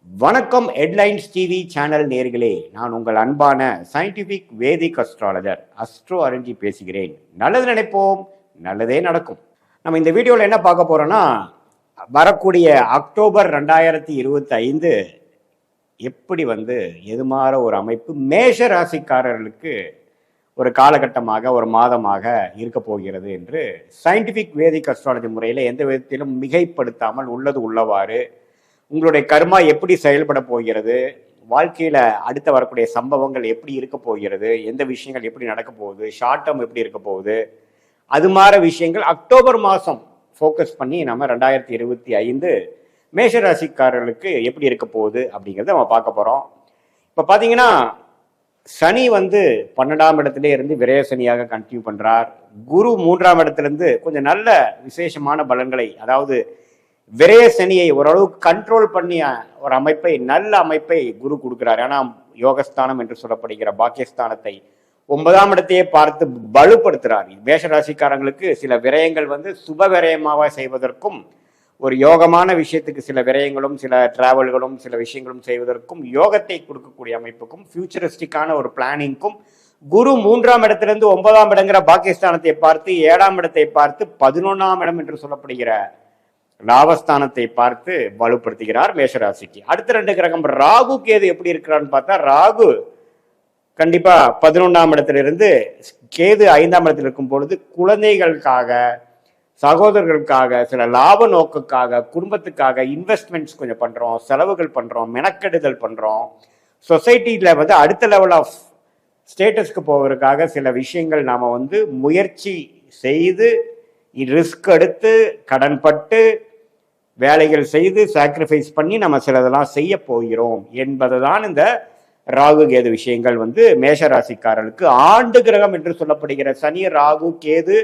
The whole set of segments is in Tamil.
வணக்கம் ஹெட்லைன்ஸ் டிவி சேனல் நேர்களே, நான் உங்கள் அன்பான சயின்டிபிக் வேதிக் அஸ்ட்ராலஜர் அஸ்ட்ரோ அரஞ்சி பேசுகிறேன். நல்லது நினைப்போம், நல்லதே நடக்கும். நம்ம இந்த வீடியோவில் என்ன பார்க்க போறோம்னா, வரக்கூடிய அக்டோபர் 2025 எப்படி எதுமாற ஒரு அமைப்பு மேஷ ராசிக்காரர்களுக்கு ஒரு காலகட்டமாக ஒரு மாதமாக இருக்க போகிறது என்று சயின்டிபிக் வேதிக் அஸ்ட்ராலஜி முறையில் எந்த விதத்திலும் மிகைப்படுத்தாமல் உள்ளது உள்ளவாறு உங்களுடைய கர்மா எப்படி செயல்பட போகிறது, வாழ்க்கையில அடுத்த வரக்கூடிய சம்பவங்கள் எப்படி இருக்க போகிறது, எந்த விஷயங்கள் எப்படி நடக்க போகுது, ஷார்ட் டேர்ம் எப்படி இருக்க போகுது, அது மாதிரி விஷயங்கள் அக்டோபர் மாதம் ஃபோக்கஸ் பண்ணி நம்ம 2025 மேஷராசிக்காரர்களுக்கு எப்படி இருக்க போகுது அப்படிங்கிறத நம்ம பார்க்க போகிறோம். இப்போ பார்த்தீங்கன்னா சனி 12ஆம் இடத்துல இருந்து விரய சனியாக கண்டினியூ பண்ணுறார். குரு 3ஆம் இடத்துலேருந்து கொஞ்சம் நல்ல விசேஷமான பலன்களை, அதாவது விரய சனியை ஓரளவுக்கு கண்ட்ரோல் பண்ணி ஒரு அமைப்பை, நல்ல அமைப்பை குரு கொடுக்கிறார். ஏன்னா யோகஸ்தானம் என்று சொல்லப்படுகிற பாக்கியஸ்தானத்தை 9ஆம் இடத்தையே பார்த்து வலுப்படுத்துறார். மேஷராசிக்காரங்களுக்கு சில விரயங்கள் சுப விரயமாக செய்வதற்கும், ஒரு யோகமான விஷயத்துக்கு சில விரயங்களும் சில டிராவல்களும் சில விஷயங்களும் செய்வதற்கும், யோகத்தை கொடுக்கக்கூடிய அமைப்புக்கும், ஃபியூச்சரிஸ்டிக்கான ஒரு பிளானிங்க்கும் குரு 3ஆம் இடத்திலிருந்து 9ஆம் இடங்கிற பாக்கியஸ்தானத்தை பார்த்து 7ஆம் இடத்தை பார்த்து 11ஆம் இடம் என்று சொல்லப்படுகிற லாபஸ்தானத்தை பார்த்து வலுப்படுத்துகிறார் மேஷராசிக்கு. அடுத்த 2 கிரகம் ராகு கேது எப்படி இருக்கிறான்னு பார்த்தா, ராகு கண்டிப்பா 11ஆம் இடத்திலிருந்து, கேது 5ஆம் இடத்தில் இருக்கும் பொழுது குழந்தைகளுக்காக, சகோதரர்களுக்காக, சில லாப நோக்குக்காக, குடும்பத்துக்காக இன்வெஸ்ட்மெண்ட்ஸ் கொஞ்சம் பண்றோம், செலவுகள் பண்றோம், மெனக்கெடுதல் பண்றோம். சொசைட்டியில அடுத்த லெவல் ஆஃப் ஸ்டேட்டஸ்க்கு போவதற்காக சில விஷயங்கள் நாம முயற்சி செய்து, ரிஸ்க் எடுத்து, கடன்பட்டு, வேலைகள் செய்து, சாக்ரிஃபைஸ் பண்ணி நம்ம சிலதெல்லாம் செய்ய போகிறோம் என்பதுதான் இந்த ராகு கேது விஷயங்கள். மேஷராசிக்காரர்களுக்கு ஆண்டு கிரகம் என்று சொல்லப்படுகிற சனி, ராகு, கேது,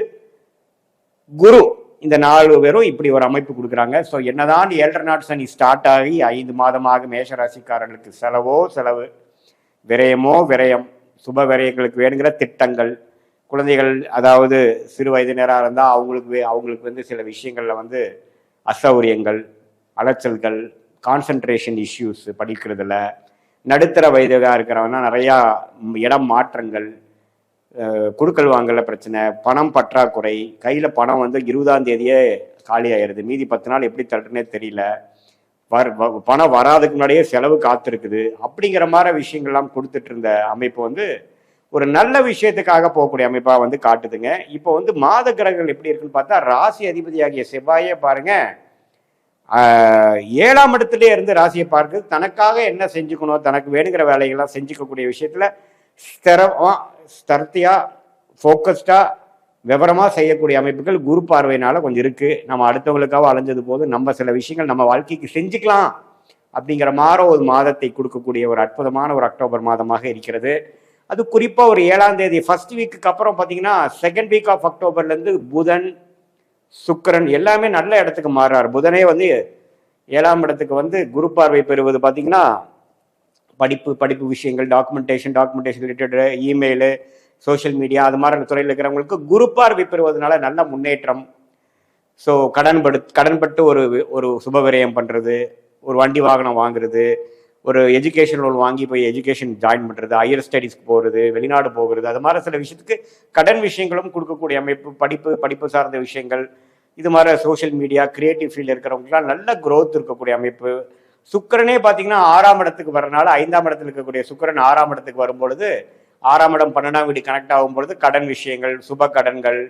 குரு, இந்த 4 பேரும் இப்படி ஒரு அமைப்பு கொடுக்குறாங்க. ஸோ என்னதான் 7.5 நாட் சனி ஸ்டார்ட் ஆகி 5 மாதமாக மேஷராசிக்காரர்களுக்கு செலவு, விரயமோ விரயம், சுப விரயங்களுக்கு வேணுங்கிற திட்டங்கள், குழந்தைகள் அதாவது சிறு வயதினராக இருந்தால் அவங்களுக்கு சில விஷயங்கள்ல அசௌரியங்கள், அலைச்சல்கள், கான்சன்ட்ரேஷன் இஷ்யூஸ் படிக்கிறதுல, நடுத்தர வயதாக இருக்கிறவங்கன்னா நிறையா இடம் மாற்றங்கள், குடுக்கல் வாங்கல பிரச்சனை, பணம் பற்றாக்குறை, கையில் பணம் 20ஆம் தேதியே காலி ஆயிடுது, மீதி 10 நாள் எப்படி தட்டுனே தெரியல, பணம் வராதுக்கு முன்னாடியே செலவு காத்திருக்குது, அப்படிங்கிற மாதிரி விஷயங்கள்லாம் கொடுத்துட்டு இருந்த அமைப்பு ஒரு நல்ல விஷயத்துக்காக போகக்கூடிய அமைப்பா காட்டுதுங்க. இப்போ மாத கிரகங்கள் எப்படி இருக்குன்னு பார்த்தா, ராசி அதிபதியாகிய செவ்வாயே பாருங்க 7ஆம் இடத்திலே இருந்து ராசியை பார்க்குது. தனக்காக என்ன செஞ்சுக்கணும், தனக்கு வேணுங்கிற வேலைகள்லாம் செஞ்சுக்கக்கூடிய விஷயத்துல ஸ்தர்த்தியா, ஃபோக்கஸ்டா, விவரமா செய்யக்கூடிய அமைப்புகள் குரு பார்வையினால கொஞ்சம் இருக்கு. நம்ம அடுத்தவங்களுக்காக அலைஞ்சது போது நம்ம சில விஷயங்கள் நம்ம வாழ்க்கைக்கு செஞ்சுக்கலாம் அப்படிங்கிற மாதிரி ஒரு மாதத்தை கொடுக்கக்கூடிய ஒரு அற்புதமான ஒரு அக்டோபர் மாதமாக இருக்கிறது. அது குறிப்பாக ஒரு 7ஆம் தேதி ஃபர்ஸ்ட் வீக்குக்கு அப்புறம் பார்த்தீங்கன்னா செகண்ட் வீக் ஆஃப் அக்டோபர்லேருந்து புதன், சுக்கிரன் எல்லாமே நல்ல இடத்துக்கு மாறுறார். புதனே 7ஆம் இடத்துக்கு குரு பார்வை பெறுவது பார்த்தீங்கன்னா படிப்பு விஷயங்கள், documentation related, email, social media, அது மாதிரி துறையில் இருக்கிறவங்களுக்கு குரு பார்வை பெறுவதனால நல்ல முன்னேற்றம். ஸோ கடன்பட்டு ஒரு சுப விரயம் பண்ணுறது, ஒரு வண்டி வாகனம் வாங்குறது, ஒரு எஜுகேஷன் லோன் வாங்கி போய் எஜுகேஷன் ஜாயின் பண்ணுறது, ஹையர் ஸ்டடீஸ்க்கு போகிறது, வெளிநாடு போகிறது, அது மாதிரி சில விஷயத்துக்கு கடன் விஷயங்களும் கொடுக்கக்கூடிய அமைப்பு, படிப்பு சார்ந்த விஷயங்கள், இது மாதிரி சோஷியல் மீடியா, கிரியேட்டிவ் ஃபீல்டில் இருக்கிறவங்களுக்குலாம் நல்ல க்ரோத் இருக்கக்கூடிய அமைப்பு. சுக்கிரனே பார்த்தீங்கன்னா 6ஆம் இடத்துக்கு வரனால, 5ஆம் இடத்துல இருக்கக்கூடிய சுக்கிரன் 6ஆம் இடத்துக்கு வரும்பொழுது, 6ஆம் இடம் 12ஆம் வீடு கனெக்ட் ஆகும் பொழுது கடன் விஷயங்கள், சுப கடன்கள்,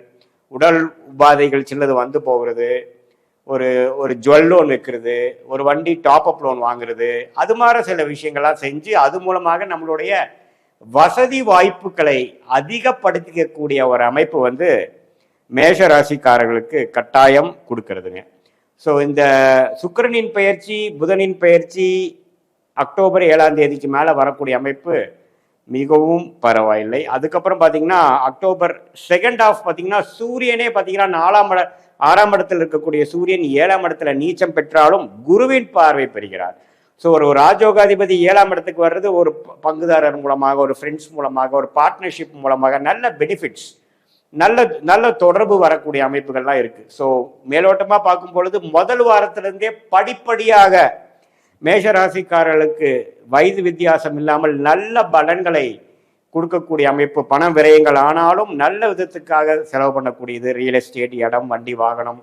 உடல் உபாதைகள் சின்னது போகிறது, ஒரு ஜுவல் லோன் வைக்கிறது, ஒரு வண்டி டாப் அப் லோன் வாங்குறது, அது மாதிரி சில விஷயங்கள்லாம் செஞ்சு அது மூலமாக நம்மளுடைய வசதி வாய்ப்புகளை அதிகப்படுத்திக்கக்கூடிய ஒரு அமைப்பு மேஷ ராசிக்காரர்களுக்கு கட்டாயம் கொடுக்கறதுங்க. ஸோ இந்த சுக்கிரனின் பெயர்ச்சி, புதனின் பெயர்ச்சி அக்டோபர் 7ஆம் தேதிக்கு மேலே வரக்கூடிய அமைப்பு மிகவும் பரவாயில்லை. அதுக்கப்புறம் பார்த்தீங்கன்னா அக்டோபர் செகண்ட் ஹாஃப் பார்த்தீங்கன்னா சூரியனே பார்த்தீங்கன்னா 6ஆம் இடத்தில் இருக்கக்கூடிய சூரியன் 7ஆம் இடத்துல நீச்சம் பெற்றாலும் குருவின் பார்வை பெறுகிறார். ஸோ ஒரு ராஜயோகாதிபதி 7ஆம் இடத்துக்கு வர்றது ஒரு பங்குதாரர் மூலமாக, ஒரு ஃப்ரெண்ட்ஸ் மூலமாக, ஒரு பார்ட்னர்ஷிப் மூலமாக நல்ல பெனிஃபிட்ஸ், நல்ல தொடர்பு வரக்கூடிய அமைப்புகள்லாம் இருக்கு. ஸோ மேலோட்டமாக பார்க்கும் பொழுது முதல் வாரத்திலிருந்தே படிப்படியாக மேஷ ராசிக்காரர்களுக்கு வயது வித்தியாசம் இல்லாமல் நல்ல பலன்களை கொடுக்கக்கூடிய அமைப்பு. பண விரயங்கள் ஆனாலும் நல்ல விதத்துக்காக செலவு பண்ணக்கூடியது. ரியல் எஸ்டேட், இடம், வண்டி, வாகனம்,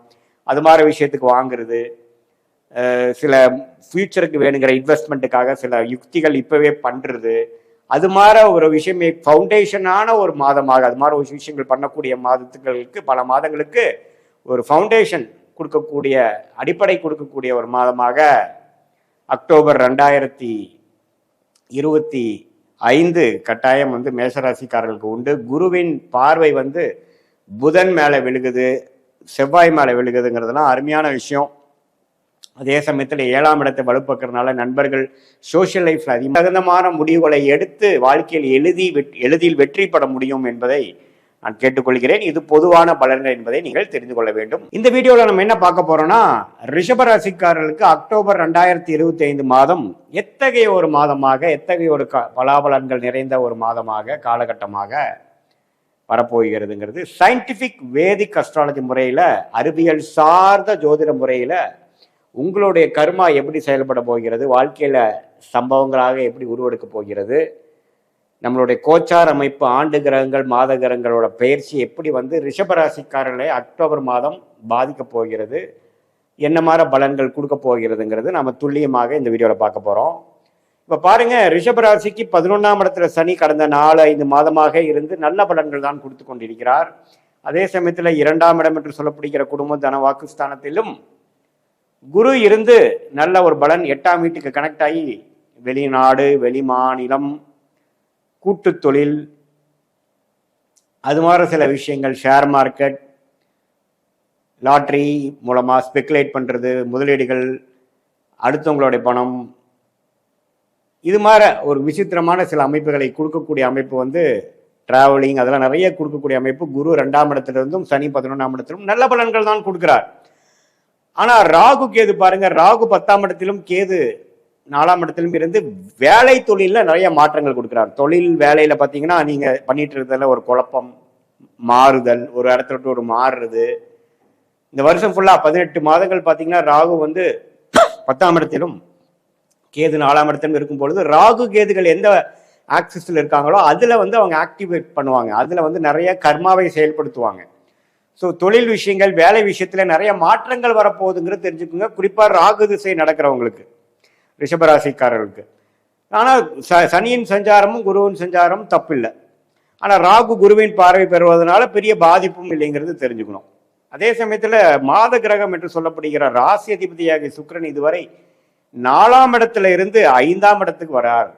அது மாதிரி விஷயத்துக்கு வாங்குறது, சில ஃபியூச்சருக்கு வேணுங்கிற இன்வெஸ்ட்மெண்ட்டுக்காக சில யுக்திகள் இப்பவே பண்றது, அது மாதிரி ஒரு விஷயம் ஃபவுண்டேஷனான ஒரு மாதமாக, அது மாதிரி ஒரு விஷயங்கள் பண்ணக்கூடிய மாதத்துகளுக்கு, பல மாதங்களுக்கு ஒரு ஃபவுண்டேஷன் கொடுக்கக்கூடிய, அடிப்படை கொடுக்கக்கூடிய ஒரு மாதமாக அக்டோபர் 2025 கட்டாயம் மேஷராசிக்காரர்களுக்கு உண்டு. குருவின் பார்வை புதன் மேலே விழுகுது, செவ்வாய் மேலே விழுகுதுங்கிறதுலாம் அருமையான விஷயம். அதே சமயத்தில் 7ஆம் இடத்தை வலுப்பக்கிறதுனால நண்பர்கள் சோசியல் லைஃப்ல தகுந்தமான முடிவுகளை எடுத்து வாழ்க்கையில் எளிதில் வெற்றி பெற முடியும் என்பதை நான் கேட்டுக்கொள்கிறேன். இது பொதுவான பலன்கள் என்பதை நீங்கள் தெரிந்து கொள்ள வேண்டும். இந்த வீடியோவில் நம்ம என்ன பார்க்க போறோம்னா, ரிஷபராசிக்காரர்களுக்கு அக்டோபர் 2025 மாதம் எத்தகைய ஒரு மாதமாக, எத்தகைய ஒரு பலாபலன்கள் நிறைந்த ஒரு மாதமாக, காலகட்டமாக வரப்போகிறதுங்கிறது சயின்டிபிக் வேதிக் அஸ்ட்ராலஜி முறையில், அறிவியல் சார்ந்த ஜோதிட முறையில் உங்களுடைய கர்மா எப்படி செயல்பட போகிறது, வாழ்க்கையில சம்பவங்களாக எப்படி உருவெடுக்க போகிறது, நம்மளுடைய கோச்சார் அமைப்பு, ஆண்டு கிரகங்கள், மாத கிரகங்களோட பயிற்சி எப்படி ரிஷபராசிக்காரர்களை அக்டோபர் மாதம் பாதிக்க போகிறது, என்ன மாதிரி பலன்கள் கொடுக்க போகிறதுங்கிறது நம்ம துல்லியமாக இந்த வீடியோவில் பார்க்க போறோம். இப்ப பாருங்க, ரிஷபராசிக்கு 11ஆம் இடத்துல சனி கடந்த 4-5 மாதமாக இருந்து நல்ல பலன்கள் தான் கொடுத்து கொண்டிருக்கிறார். அதே சமயத்தில் 2ஆம் இடம் என்று சொல்லப்படுகிற குடும்ப தன வாக்குஸ்தானத்திலும் குரு இருந்து நல்ல ஒரு பலன் 8ஆம் வீட்டுக்கு கனெக்ட் ஆகி வெளிநாடு, வெளிமாநிலம், கூட்டு தொழில், அது மாதிரி சில விஷயங்கள், ஷேர் மார்க்கெட், லாட்ரி மூலமா ஸ்பெகுலேட் பண்றது, முதலீடுகள், அடுத்தவங்களுடைய பணம், இது மாதிரி ஒரு விசித்திரமான சில அமைப்புகளை கொடுக்கக்கூடிய அமைப்பு டிராவலிங், அதெல்லாம் நிறைய கொடுக்கக்கூடிய அமைப்பு. குரு 2ஆம் இடத்திலிருந்தும் சனி 11ஆம் இடத்திலும் நல்ல பலன்கள் தான் கொடுக்கிறார். ஆனா ராகு கேது பாருங்க, ராகு 10ஆம் இடத்திலும் கேது 4ஆம் இடத்திலும் இருந்து வேலை தொழில நிறைய மாற்றங்கள் கொடுக்கிறார். தொழில் வேலையில பாத்தீங்கன்னா நீங்க பண்ணிட்டு இருக்கிறதுல ஒரு குழப்பம், மாறுதல், ஒரு இடத்துல விட்டு ஒரு மாறுறது. இந்த வருஷம் ஃபுல்லா 18 மாதங்கள் பாத்தீங்கன்னா ராகு 10ஆம் இடத்திலும் கேது 4ஆம் இடத்திலும் இருக்கும் பொழுது, ராகு கேதுகள் எந்த ஆக்சிஸ்ல இருக்காங்களோ அதுல அவங்க ஆக்டிவேட் பண்ணுவாங்க, அதுல நிறைய கர்மாவை செயல்படுத்துவாங்க. ஸோ தொழில் விஷயங்கள், வேலை விஷயத்துல நிறைய மாற்றங்கள் வரப்போகுதுங்கிறது தெரிஞ்சுக்கோங்க. குறிப்பா ராகு திசை நடக்கிறவங்களுக்கு, ரிஷபராசிக்காரர்களுக்கு. ஆனா சனியின் சஞ்சாரமும் குருவின் சஞ்சாரமும் தப்பு இல்லை. ஆனா ராகு குருவின் பார்வை பெறுவதனால பெரிய பாதிப்பும் இல்லைங்கிறது தெரிஞ்சுக்கணும். அதே சமயத்துல மாத கிரகம் என்று சொல்லப்படுகிற ராசி அதிபதியாகிய சுக்கிரன் இதுவரை 4ஆம் இடத்துல இருந்து 5ஆம் இடத்துக்கு வரார்,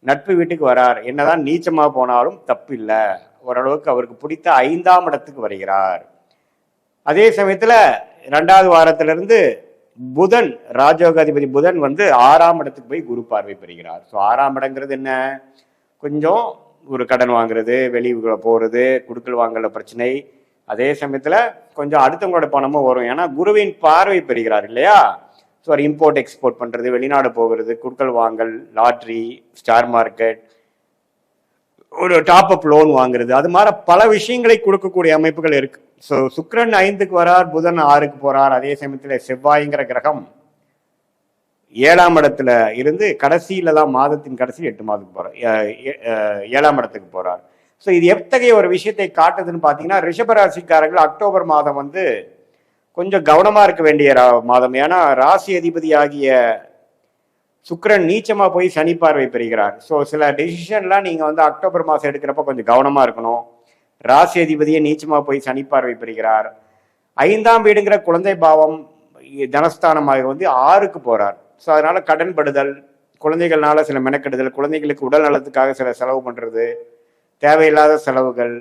நட்பு வீட்டுக்கு வரார். என்னதான் நீச்சமா போனாலும் தப்பு இல்லை, ஓரளவுக்கு அவருக்கு பிடித்த 5ஆம் இடத்துக்கு வருகிறார். அதே சமயத்துல 2வது வாரத்திலிருந்து புதன், ராஜயோக அதிபதி புதன் 6ஆம் இடத்துக்கு போய் குரு பார்வை பெறுகிறார். ஸோ 6ஆம் இடங்கிறது என்ன, கொஞ்சம் ஒரு கடன் வாங்குறது, வெளியூர்ல போறது, குடுக்கல் வாங்கல பிரச்சனை. அதே சமயத்துல கொஞ்சம் அடுத்தவங்களோட பணமும் வரும், ஏன்னா குருவின் பார்வை பெறுகிறார் இல்லையா. ஸோ ஒரு இம்போர்ட் எக்ஸ்போர்ட் பண்றது, வெளிநாடு போகிறது, குடுக்கல் வாங்கல், லாட்ரி, ஸ்டார் மார்க்கெட், ஒரு டாப் அப் லோன் வாங்குறது, அது மாதிரி பல விஷயங்களை கொடுக்கக்கூடிய அமைப்புகள் இருக்கு. ஸோ சுக்கிரன் 5க்கு வரார், புதன் 6க்கு போறார். அதே சமயத்துல செவ்வாய்ங்கிற கிரகம் 7ஆம் இடத்துல இருந்து கடைசியில தான், மாதத்தின் கடைசி 8 மாதத்துக்கு போறார், 7ஆம் இடத்துக்கு போறார். ஸோ இது எத்தகைய ஒரு விஷயத்தை காட்டுதுன்னு பாத்தீங்கன்னா, ரிஷபராசிக்காரர்கள் அக்டோபர் மாதம் கொஞ்சம் கவனமா இருக்க வேண்டிய மாதம். ஏன்னா ராசி அதிபதி ஆகிய சுக்கிரன் நீச்சமா போய் சனி பார்வை பெறுகிறார். ஸோ சில டெசிஷன்லாம் நீங்க அக்டோபர் மாதம் எடுக்கிறப்ப கொஞ்சம் கவனமா இருக்கணும். ராசி அதிபதியை நீச்சமா போய் சனி பார்வை பெறுகிறார். 5ஆம் வீடுங்கிற குழந்தை பாவம், தனஸ்தானமாக 6க்கு போறார். ஸோ அதனால கடன் படுதல், குழந்தைகள்னால சில மெனக்கெடுதல், குழந்தைகளுக்கு உடல் நலத்துக்காக சில செலவு பண்றது, தேவையில்லாத செலவுகள்,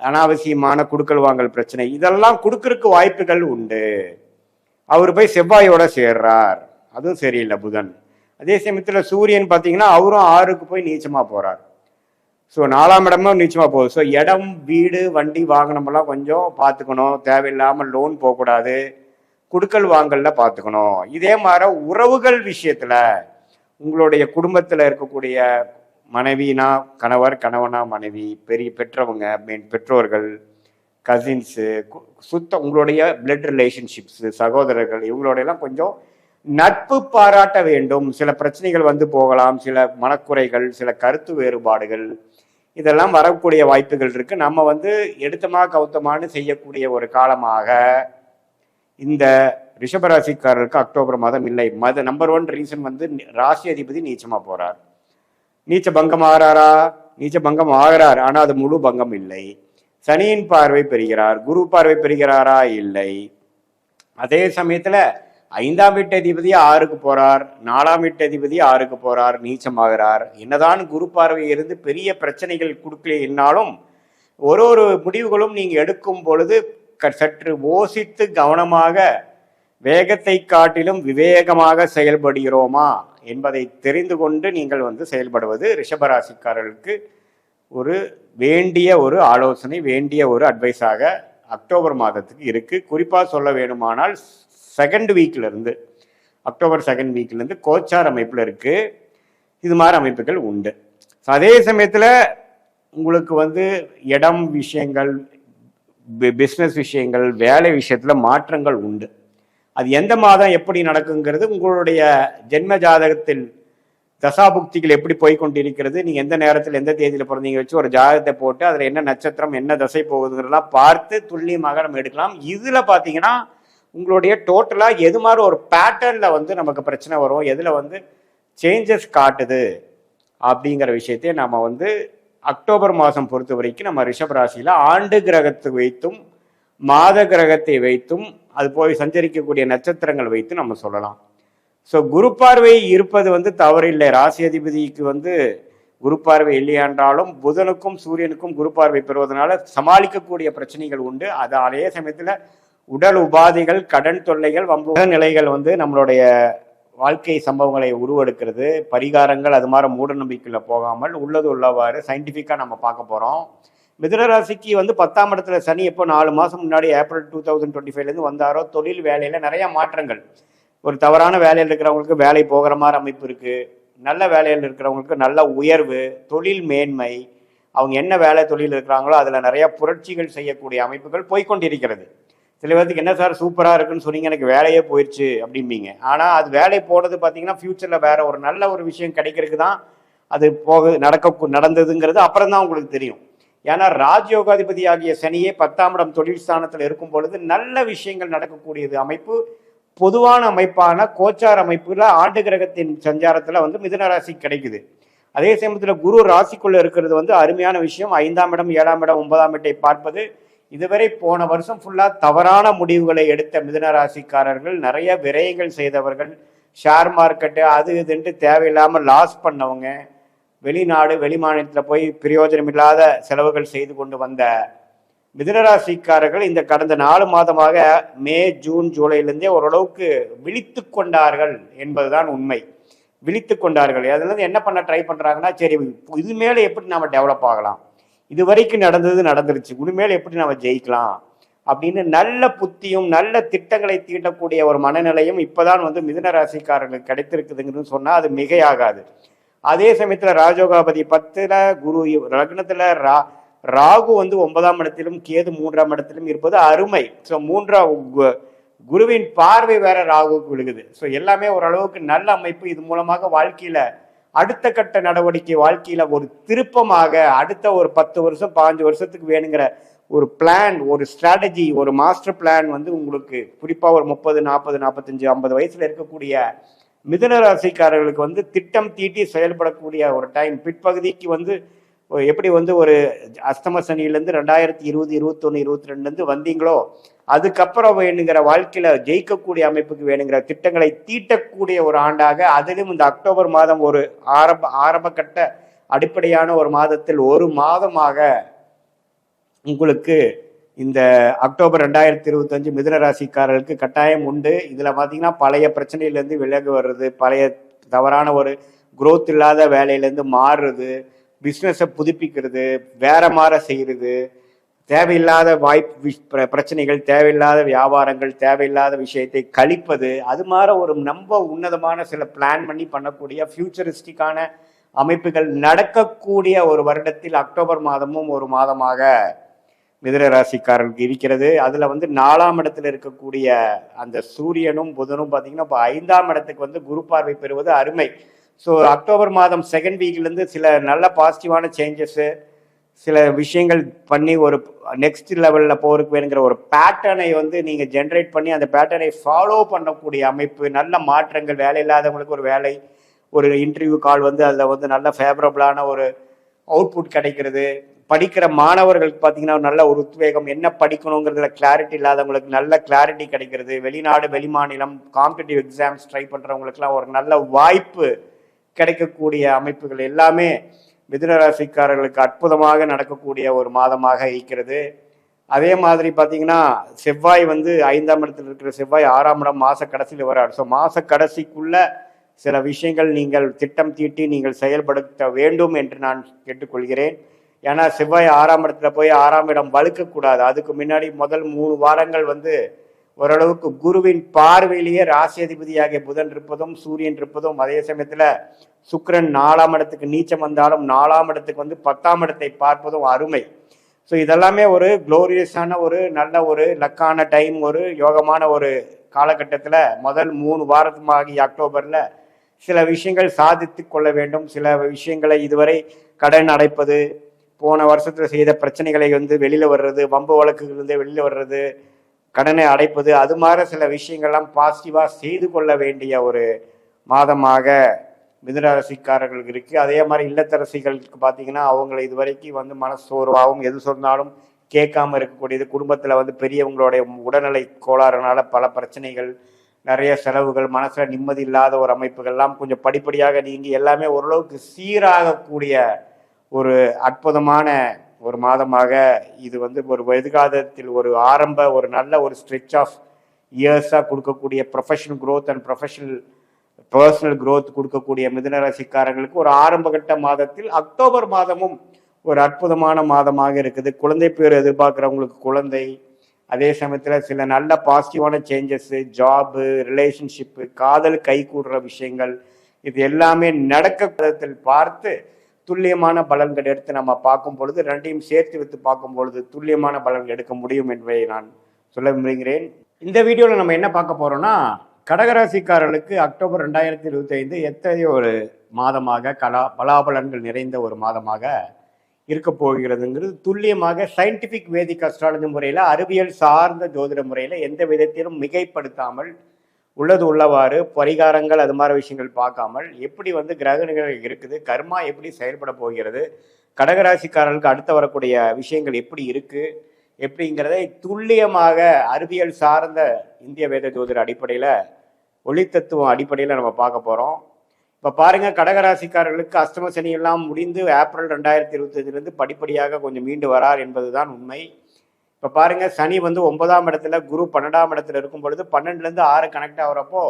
அனாவசியமான குடுக்கல் வாங்கல் பிரச்சனை, இதெல்லாம் கொடுக்கறதுக்கு வாய்ப்புகள் உண்டு. அவர் போய் செவ்வாயோட சேர்றார், அதுவும் சரியில்லை புதன். அதே சமயத்துல சூரியன் பாத்தீங்கன்னா அவரும் 6க்கு போய் நீச்சமா போறார். ஸோ 4ஆம் இடமும் நீச்சமா போகுது. ஸோ இடம், வீடு, வண்டி, வாகனம் எல்லாம் கொஞ்சம் பார்த்துக்கணும். தேவையில்லாமல் லோன் போகக்கூடாது, குடுக்கல் வாங்கல்ல பார்த்துக்கணும். இதே மாதிரி உறவுகள் விஷயத்துல, உங்களுடைய குடும்பத்துல இருக்கக்கூடிய மனைவினா கணவர், கணவனா மனைவி, பெற்றவங்க, பெற்றோர்கள், கசின்ஸு, உங்களுடைய பிளட் ரிலேஷன்ஷிப்ஸ், சகோதரர்கள், இவங்களோட எல்லாம் கொஞ்சம் நட்பு பாராட்ட வேண்டும். சில பிரச்சனைகள் வந்து போகலாம், சில மனக்குறைகள், சில கருத்து வேறுபாடுகள், இதெல்லாம் வரக்கூடிய வாய்ப்புகள் இருக்கு. நம்ம வந்து எடுத்தமா கவுத்தமானு செய்யக்கூடிய ஒரு காலமாக இந்த ரிஷபராசிக்காரருக்கு அக்டோபர் மாதம் இல்லை. நம்பர் 1 ரீசன் வந்து ராசி அதிபதி நீச்சமா போறார். நீச்ச பங்கம் ஆகிறாரா? நீச்ச பங்கம் ஆகிறார், ஆனா அது முழு பங்கம் இல்லை. சனியின் பார்வை பெறுகிறார். குரு பார்வை பெறுகிறாரா? இல்லை. அதே சமயத்துல 5ஆம் வீட்டு அதிபதி 6க்கு போறார், 4ஆம் வீட்டு அதிபதி 6க்கு போறார், நீச்சமாகிறார். என்னதான் குரு பார்வை இருந்து பெரிய பிரச்சனைகள் கொடுக்கலைன்னாலும் ஒரு முடிவுகளும் நீங்க எடுக்கும் பொழுது சற்று யோசித்து கவனமாக, வேகத்தை காட்டிலும் விவேகமாக செயல்படுகிறோமா என்பதை தெரிந்து கொண்டு நீங்கள் வந்து செயல்படுவது ரிஷபராசிக்காரர்களுக்கு ஒரு வேண்டிய ஒரு ஆலோசனை, வேண்டிய ஒரு அட்வைஸாக அக்டோபர் மாதத்துக்கு இருக்கு. குறிப்பா சொல்ல வேணுமானால் செகண்ட் வீக்ல இருந்து, அக்டோபர் செகண்ட் வீக்ல இருந்து கோச்சார் அமைப்புல இருக்கு. இது மாதிரி அமைப்புகள் உண்டு. அதே சமயத்துல உங்களுக்கு வந்து இடம் விஷயங்கள், பிஸ்னஸ் விஷயங்கள், வேலை விஷயத்துல மாற்றங்கள் உண்டு. அது எந்த மாதம் எப்படி நடக்குங்கிறது உங்களுடைய ஜென்ம ஜாதகத்தில் தசாபுக்திகள் எப்படி போய்கொண்டிருக்கிறது, நீங்க எந்த நேரத்தில் எந்த தேதியில பிறந்தீங்க வச்சு ஒரு ஜாதகத்தை போட்டு அதுல என்ன நட்சத்திரம் என்ன தசை போகுதுங்கிறதெல்லாம் பார்த்து துல்லியமாக நம்ம எடுக்கலாம். இதுல பாத்தீங்கன்னா உங்களுடைய டோட்டலா எது மாதிரி ஒரு பேட்டர்ன்ல வந்து நமக்கு பிரச்சனை வரும், எதுல வந்து சேஞ்சஸ் காட்டுது அப்படிங்கிற விஷயத்தை நம்ம வந்து அக்டோபர் மாதம் பொறுத்த வரைக்கும் நம்ம ரிஷபராசியில ஆண்டு கிரகத்தை வைத்தும் மாத கிரகத்தை வைத்தும் அது போய் சஞ்சரிக்கக்கூடிய நட்சத்திரங்கள் வைத்து நம்ம சொல்லலாம். ஸோ குரு பார்வை இருப்பது வந்து தவறில்லை. ராசி அதிபதிக்கு வந்து குரு பார்வை இல்லையென்றாலும் புதனுக்கும் சூரியனுக்கும் குரு பார்வை பெறுவதனால சமாளிக்கக்கூடிய பிரச்சனைகள் உண்டு. அது அதே சமயத்தில் உடல் உபாதைகள், கடன் தொல்லைகள், வம்பு நிலைகள் வந்து நம்மளுடைய வாழ்க்கை சம்பவங்களை உருவெடுக்கிறது. பரிகாரங்கள் அது மாதிரி மூட நம்பிக்கையில போகாமல் உள்ளது உள்ளவாறு சயின்டிஃபிக்காக நம்ம பார்க்க போகிறோம். மிதுனராசிக்கு வந்து 10ஆம் இடத்துல சனி எப்போ 4 மாதம் முன்னாடி ஏப்ரல் 2025 வந்தாரோ, தொழில் வேலையில் நிறைய மாற்றங்கள். ஒரு தவறான வேலையில் இருக்கிறவங்களுக்கு வேலை போகிற மாதிரி அமைப்பு இருக்கு. நல்ல வேலையில் இருக்கிறவங்களுக்கு நல்ல உயர்வு, தொழில் மேன்மை, அவங்க என்ன வேலை தொழில் இருக்கிறாங்களோ அதில் நிறைய புரட்சிகள் செய்யக்கூடிய அமைப்புகள் போய்கொண்டிருக்கிறது. சில பேருக்கு என்ன சார் சூப்பராக இருக்குன்னு சொன்னீங்க, எனக்கு வேலையே போயிடுச்சு அப்படிம்பீங்க. ஆனால் அது வேலை போனது பார்த்தீங்கன்னா ஃபியூச்சரில் வேற ஒரு நல்ல ஒரு விஷயம் கிடைக்கிறதுக்கு தான் அது நடந்ததுங்கிறது அப்புறம் தான் உங்களுக்கு தெரியும். ஏன்னா ராஜயோகாதிபதி ஆகிய சனியே 10ஆம் இடம் தொழில் ஸ்தானத்தில் இருக்கும் பொழுது நல்ல விஷயங்கள் நடக்கக்கூடியது அமைப்பு. பொதுவான அமைப்பான கோச்சார் அமைப்புல ஆண்டு கிரகத்தின் சஞ்சாரத்துல வந்து மிதுன ராசி கிடைக்குது. அதே சமயத்துல குரு ராசிக்குள்ள இருக்கிறது வந்து அருமையான விஷயம். 5ஆம் இடம் 7ஆம் இடம் 9ஆம் இடத்தை பார்ப்பது. இதுவரை போன வருஷம் ஃபுல்லா தவறான முடிவுகளை எடுத்த மிதுன ராசிக்காரர்கள், நிறைய விரயங்கள் செய்தவர்கள், ஷேர் மார்க்கெட்டு அது இதுன்ட்டு தேவையில்லாமல் லாஸ் பண்ணவங்க, வெளிநாடு வெளி மாநிலத்தில் போய் பிரயோஜனம் இல்லாத செலவுகள் செய்து கொண்டு வந்த மிதுனராசிக்காரர்கள் இந்த கடந்த 4 மாதமாக மே ஜூன் ஜூலைலேருந்தே ஓரளவுக்கு விழித்து கொண்டார்கள் என்பதுதான் உண்மை. விழித்து கொண்டார்கள். அதுலேருந்து என்ன பண்ண ட்ரை பண்ணுறாங்கன்னா, சரி இது மேலே எப்படி நம்ம டெவலப் ஆகலாம், இது வரைக்கும் நடந்துருச்சு, இனிமேல் எப்படி நம்ம ஜெயிக்கலாம் அப்படின்னு நல்ல புத்தியும் நல்ல திட்டங்களை தீட்டக்கூடிய ஒரு மனநிலையும் இப்போதான் வந்து மிதுன ராசிக்காரர்களுக்கு கிடைத்திருக்குதுங்கன்னு சொன்னால் அது மிகையாகாது. அதே சமயத்தில் ராஜோகாபதி 10ல் குரு லக்னத்தில் ராகு வந்து 9ஆம் இடத்திலும் கேது 3ஆம் இடத்திலும் இருப்பது அருமை. ஸோ குருவின் பார்வை வேற ராகுக்கு விழுகுது. ஸோ எல்லாமே ஓரளவுக்கு நல்ல அமைப்பு. இது மூலமாக வாழ்க்கையில அடுத்த கட்ட நடவடிக்கை, வாழ்க்கையில ஒரு திருப்பமாக அடுத்த ஒரு 10 வருஷம் 15 வருஷத்துக்கு வேணுங்கிற ஒரு பிளான், ஒரு ஸ்ட்ராட்டஜி, ஒரு மாஸ்டர் பிளான் வந்து உங்களுக்கு குறிப்பாக ஒரு 30 40 45 50 வயசுல இருக்கக்கூடிய மிதுன ராசிக்காரர்களுக்கு வந்து திட்டம் தீட்டி செயல்படக்கூடிய ஒரு டைம். பிற்பகுதிக்கு வந்து எப்படி வந்து ஒரு அஸ்தம சனியிலேருந்து 2020 21 22 வந்தீங்களோ அதுக்கப்புறம் வேணுங்கிற வாழ்க்கையில ஜெயிக்கக்கூடிய அமைப்புக்கு வேணுங்கிற திட்டங்களை தீட்டக்கூடிய ஒரு ஆண்டாக, அதிலும் இந்த அக்டோபர் மாதம் ஒரு ஆரம்ப கட்ட அடிப்படையான ஒரு மாதத்தில் ஒரு மாதமாக உங்களுக்கு இந்த அக்டோபர் 2025 மிதுன ராசிக்காரர்களுக்கு கட்டாயம் உண்டு. இதுல பாத்தீங்கன்னா பழைய பிரச்சனையிலேருந்து விலகு வர்றது, பழைய தவறான ஒரு குரோத் இல்லாத வேலையிலேருந்து மாறுறது, பிஸ்னஸை புதுப்பிக்கிறது, வேற மாதிரி செய்யறது, தேவையில்லாத பிரச்சனைகள், தேவையில்லாத வியாபாரங்கள், தேவையில்லாத விஷயத்தை கழிப்பது, அது மாதிரி ஒரு ரொம்ப உன்னதமான சில பிளான் பண்ணி பண்ணக்கூடிய ஃபியூச்சரிஸ்டிக்கான அமைப்புகள் நடக்கக்கூடிய ஒரு வருடத்தில் அக்டோபர் மாதமும் ஒரு மாதமாக மிதுன ராசிக்காரர்களுக்கு இருக்கிறது. அதுல வந்து 4ஆம் இடத்துல இருக்கக்கூடிய அந்த சூரியனும் புதனும் பார்த்தீங்கன்னா இப்போ 5ஆம் இடத்துக்கு வந்து குரு பார்வை பெறுவது அருமை. ஸோ அக்டோபர் மாதம் செகண்ட் வீக்லேருந்து சில நல்ல பாசிட்டிவான சேஞ்சஸ்ஸு, சில விஷயங்கள் பண்ணி ஒரு நெக்ஸ்ட் லெவலில் போகிறதுக்கு வேணுங்கிற ஒரு பேட்டர்னை வந்து நீங்கள் ஜென்ரேட் பண்ணி அந்த பேட்டர்னை ஃபாலோ பண்ணக்கூடிய அமைப்பு, நல்ல மாற்றங்கள், வேலை இல்லாதவங்களுக்கு ஒரு வேலை, ஒரு இன்டர்வியூ கால் வந்து அதில் வந்து நல்ல ஃபேவரபுளான ஒரு அவுட்புட் கிடைக்கிறது. படிக்கிற மாணவர்களுக்கு பார்த்தீங்கன்னா நல்ல ஒரு உத்வேகம், என்ன படிக்கணுங்கிறதுல கிளாரிட்டி இல்லாதவங்களுக்கு நல்ல கிளாரிட்டி கிடைக்கிறது. வெளிநாடு வெளிமாநிலம் காம்படிட்டிவ் எக்ஸாம்ஸ் ட்ரை பண்ணுறவங்களுக்குலாம் ஒரு நல்ல வாய்ப்பு கிடைக்கக்கூடிய அமைப்புகள் எல்லாமே மிதுன ராசிக்காரர்களுக்கு அற்புதமாக நடக்கக்கூடிய ஒரு மாதமாக இருக்கிறது. அதே மாதிரி பார்த்தீங்கன்னா செவ்வாய் வந்து 5ஆம் இடத்தில் இருக்கிற செவ்வாய் 6ஆம் இடம் மாத கடைசியில் வரார். ஸோ மாத கடைசிக்குள்ள சில விஷயங்கள் நீங்கள் திட்டம் தீட்டி நீங்கள் செயல்படுத்த வேண்டும் என்று நான் கேட்டுக்கொள்கிறேன். ஏன்னா செவ்வாய் 6ஆம் இடத்துல போய் 6ஆம் இடம் வலுக்கக்கூடாது. அதுக்கு முன்னாடி முதல் 3 வாரங்கள் வந்து ஓரளவுக்கு குருவின் பார்வையிலேயே ராசி அதிபதியாகிய புதன் இருப்பதும் சூரியன் இருப்பதும், அதே சமயத்தில் சுக்கிரன் 4ஆம் இடத்துக்கு நீச்சம் வந்தாலும் 4ஆம் இடத்துக்கு வந்து 10ஆம் இடத்தை பார்ப்பதும் அருமை. ஸோ இதெல்லாமே ஒரு குளோரியஸான ஒரு நல்ல ஒரு லக்கான டைம், ஒரு யோகமான ஒரு காலகட்டத்தில் முதல் 3 வாரமாகி அக்டோபரில் சில விஷயங்கள் சாதித்து கொள்ள வேண்டும். சில விஷயங்களை இதுவரை கடன் அடைப்பது, போன வருஷத்தில் செய்த பிரச்சனைகளை வந்து வெளியில் வர்றது, வம்பு வழக்குகளிலிருந்து வெளியில் வர்றது, கடனை அடைப்பது, அது மாதிரி சில விஷயங்கள்லாம் பாசிட்டிவாக செய்து கொள்ள வேண்டிய ஒரு மாதமாக மிதுன ராசிக்காரர்களுக்கு இருக்குது. அதே மாதிரி இல்லத்தரசிகளுக்கு பார்த்தீங்கன்னா அவங்களை இதுவரைக்கும் வந்து மனசோர்வாகவும் எது சொன்னாலும் கேட்காம இருக்கக்கூடியது, குடும்பத்தில் வந்து பெரியவங்களுடைய உடல்நிலை கோளாறுனால பல பிரச்சனைகள், நிறைய செலவுகள், மனசில் நிம்மதி இல்லாத ஒரு அமைப்புகள்லாம் கொஞ்சம் படிப்படியாக நீங்கி எல்லாமே ஓரளவுக்கு சீராகக்கூடிய ஒரு அற்புதமான ஒரு மாதமாக இது வந்து ஒரு எதிர்காலத்தில் ஒரு ஆரம்ப ஒரு நல்ல ஒரு ஸ்ட்ரெச் ஆஃப் இயர்ஸாக கொடுக்கக்கூடிய professional growth and personal growth கொடுக்கக்கூடிய மிதுன ராசிக்காரங்களுக்கு ஒரு ஆரம்ப கட்ட மாதத்தில் அக்டோபர் மாதமும் ஒரு அற்புதமான மாதமாக இருக்குது. குழந்தை பேர் எதிர்பார்க்குறவங்களுக்கு குழந்தை, அதே சமயத்தில் சில நல்ல பாசிட்டிவான சேஞ்சஸ்ஸு, ஜாபு, ரிலேஷன்ஷிப்பு, காதல் கை கூடுற விஷயங்கள், இது எல்லாமே நடக்க பார்த்து துல்லியமான பலன்கள் எடுத்து நம்ம பார்க்கும் பொழுது, ரெண்டையும் சேர்த்து வைத்து பார்க்கும் பொழுது துல்லியமான பலன்கள் எடுக்க முடியும் என்பதை நான் சொல்ல விரும்புகிறேன். இந்த வீடியோவில் நம்ம என்ன பார்க்க போறோம்னா, கடகராசிக்காரர்களுக்கு அக்டோபர் 2025 எத்தகைய ஒரு மாதமாக பலாபலன்கள் நிறைந்த ஒரு மாதமாக இருக்க போகிறதுங்கிறது துல்லியமாக சயின்டிஃபிக் வேதிக் அஸ்ட்ராலஜி முறையில், அறிவியல் சார்ந்த ஜோதிட முறையில் எந்த விதத்திலும் மிகைப்படுத்தாமல் உள்ளது உள்ளவாறு பரிகாரங்கள் அது மாதிரி விஷயங்கள் பார்க்காமல் எப்படி வந்து கிரகணிகள் இருக்குது, கர்மா எப்படி செயல்பட போகிறது, கடகராசிக்காரர்களுக்கு அடுத்து வரக்கூடிய விஷயங்கள் எப்படி இருக்கு எப்படிங்கிறதை துல்லியமாக அறிவியல் சார்ந்த இந்திய வேத ஜோதிட அடிப்படையில், ஒளித்தத்துவம் அடிப்படையில் நம்ம பார்க்க போகிறோம். இப்போ பாருங்க, கடகராசிக்காரர்களுக்கு அஷ்டம சனி எல்லாம் முடிந்து ஏப்ரல் 2025 படிப்படியாக கொஞ்சம் மீண்டு வரார் என்பதுதான் உண்மை. இப்போ பாருங்க, சனி வந்து 9ஆம் இடத்துல, குரு 12ஆம் இடத்துல இருக்கும் பொழுது 12லேருந்து 6 கனெக்ட் ஆகிறப்போ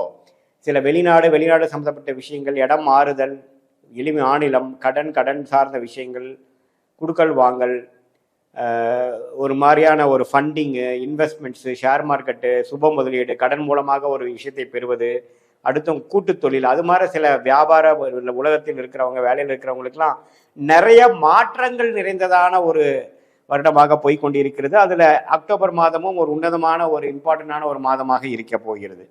சில வெளிநாடு சம்மந்தப்பட்ட விஷயங்கள், இடம் மாறுதல், மாநிலம், கடன் சார்ந்த விஷயங்கள், குடுக்கல் வாங்கல், ஒரு மாதிரியான ஒரு ஃபண்டிங்கு, இன்வெஸ்ட்மெண்ட்ஸு, ஷேர் மார்க்கெட்டு, சுப முதலீடு, கடன் மூலமாக ஒரு விஷயத்தை பெறுவது, அடுத்தும் கூட்டு தொழில், அது மாதிரி சில வியாபார உலகத்தில் இருக்கிறவங்க, வேலையில் இருக்கிறவங்களுக்கெல்லாம் நிறைய மாற்றங்கள் நிறைந்ததான ஒரு வருடமாக போய்கொண்டிருக்கிறது. அதில் அக்டோபர் மாதமும் ஒரு உன்னதமான ஒரு இம்பார்ட்டண்டான ஒரு மாதமாக இருக்க போகிறது.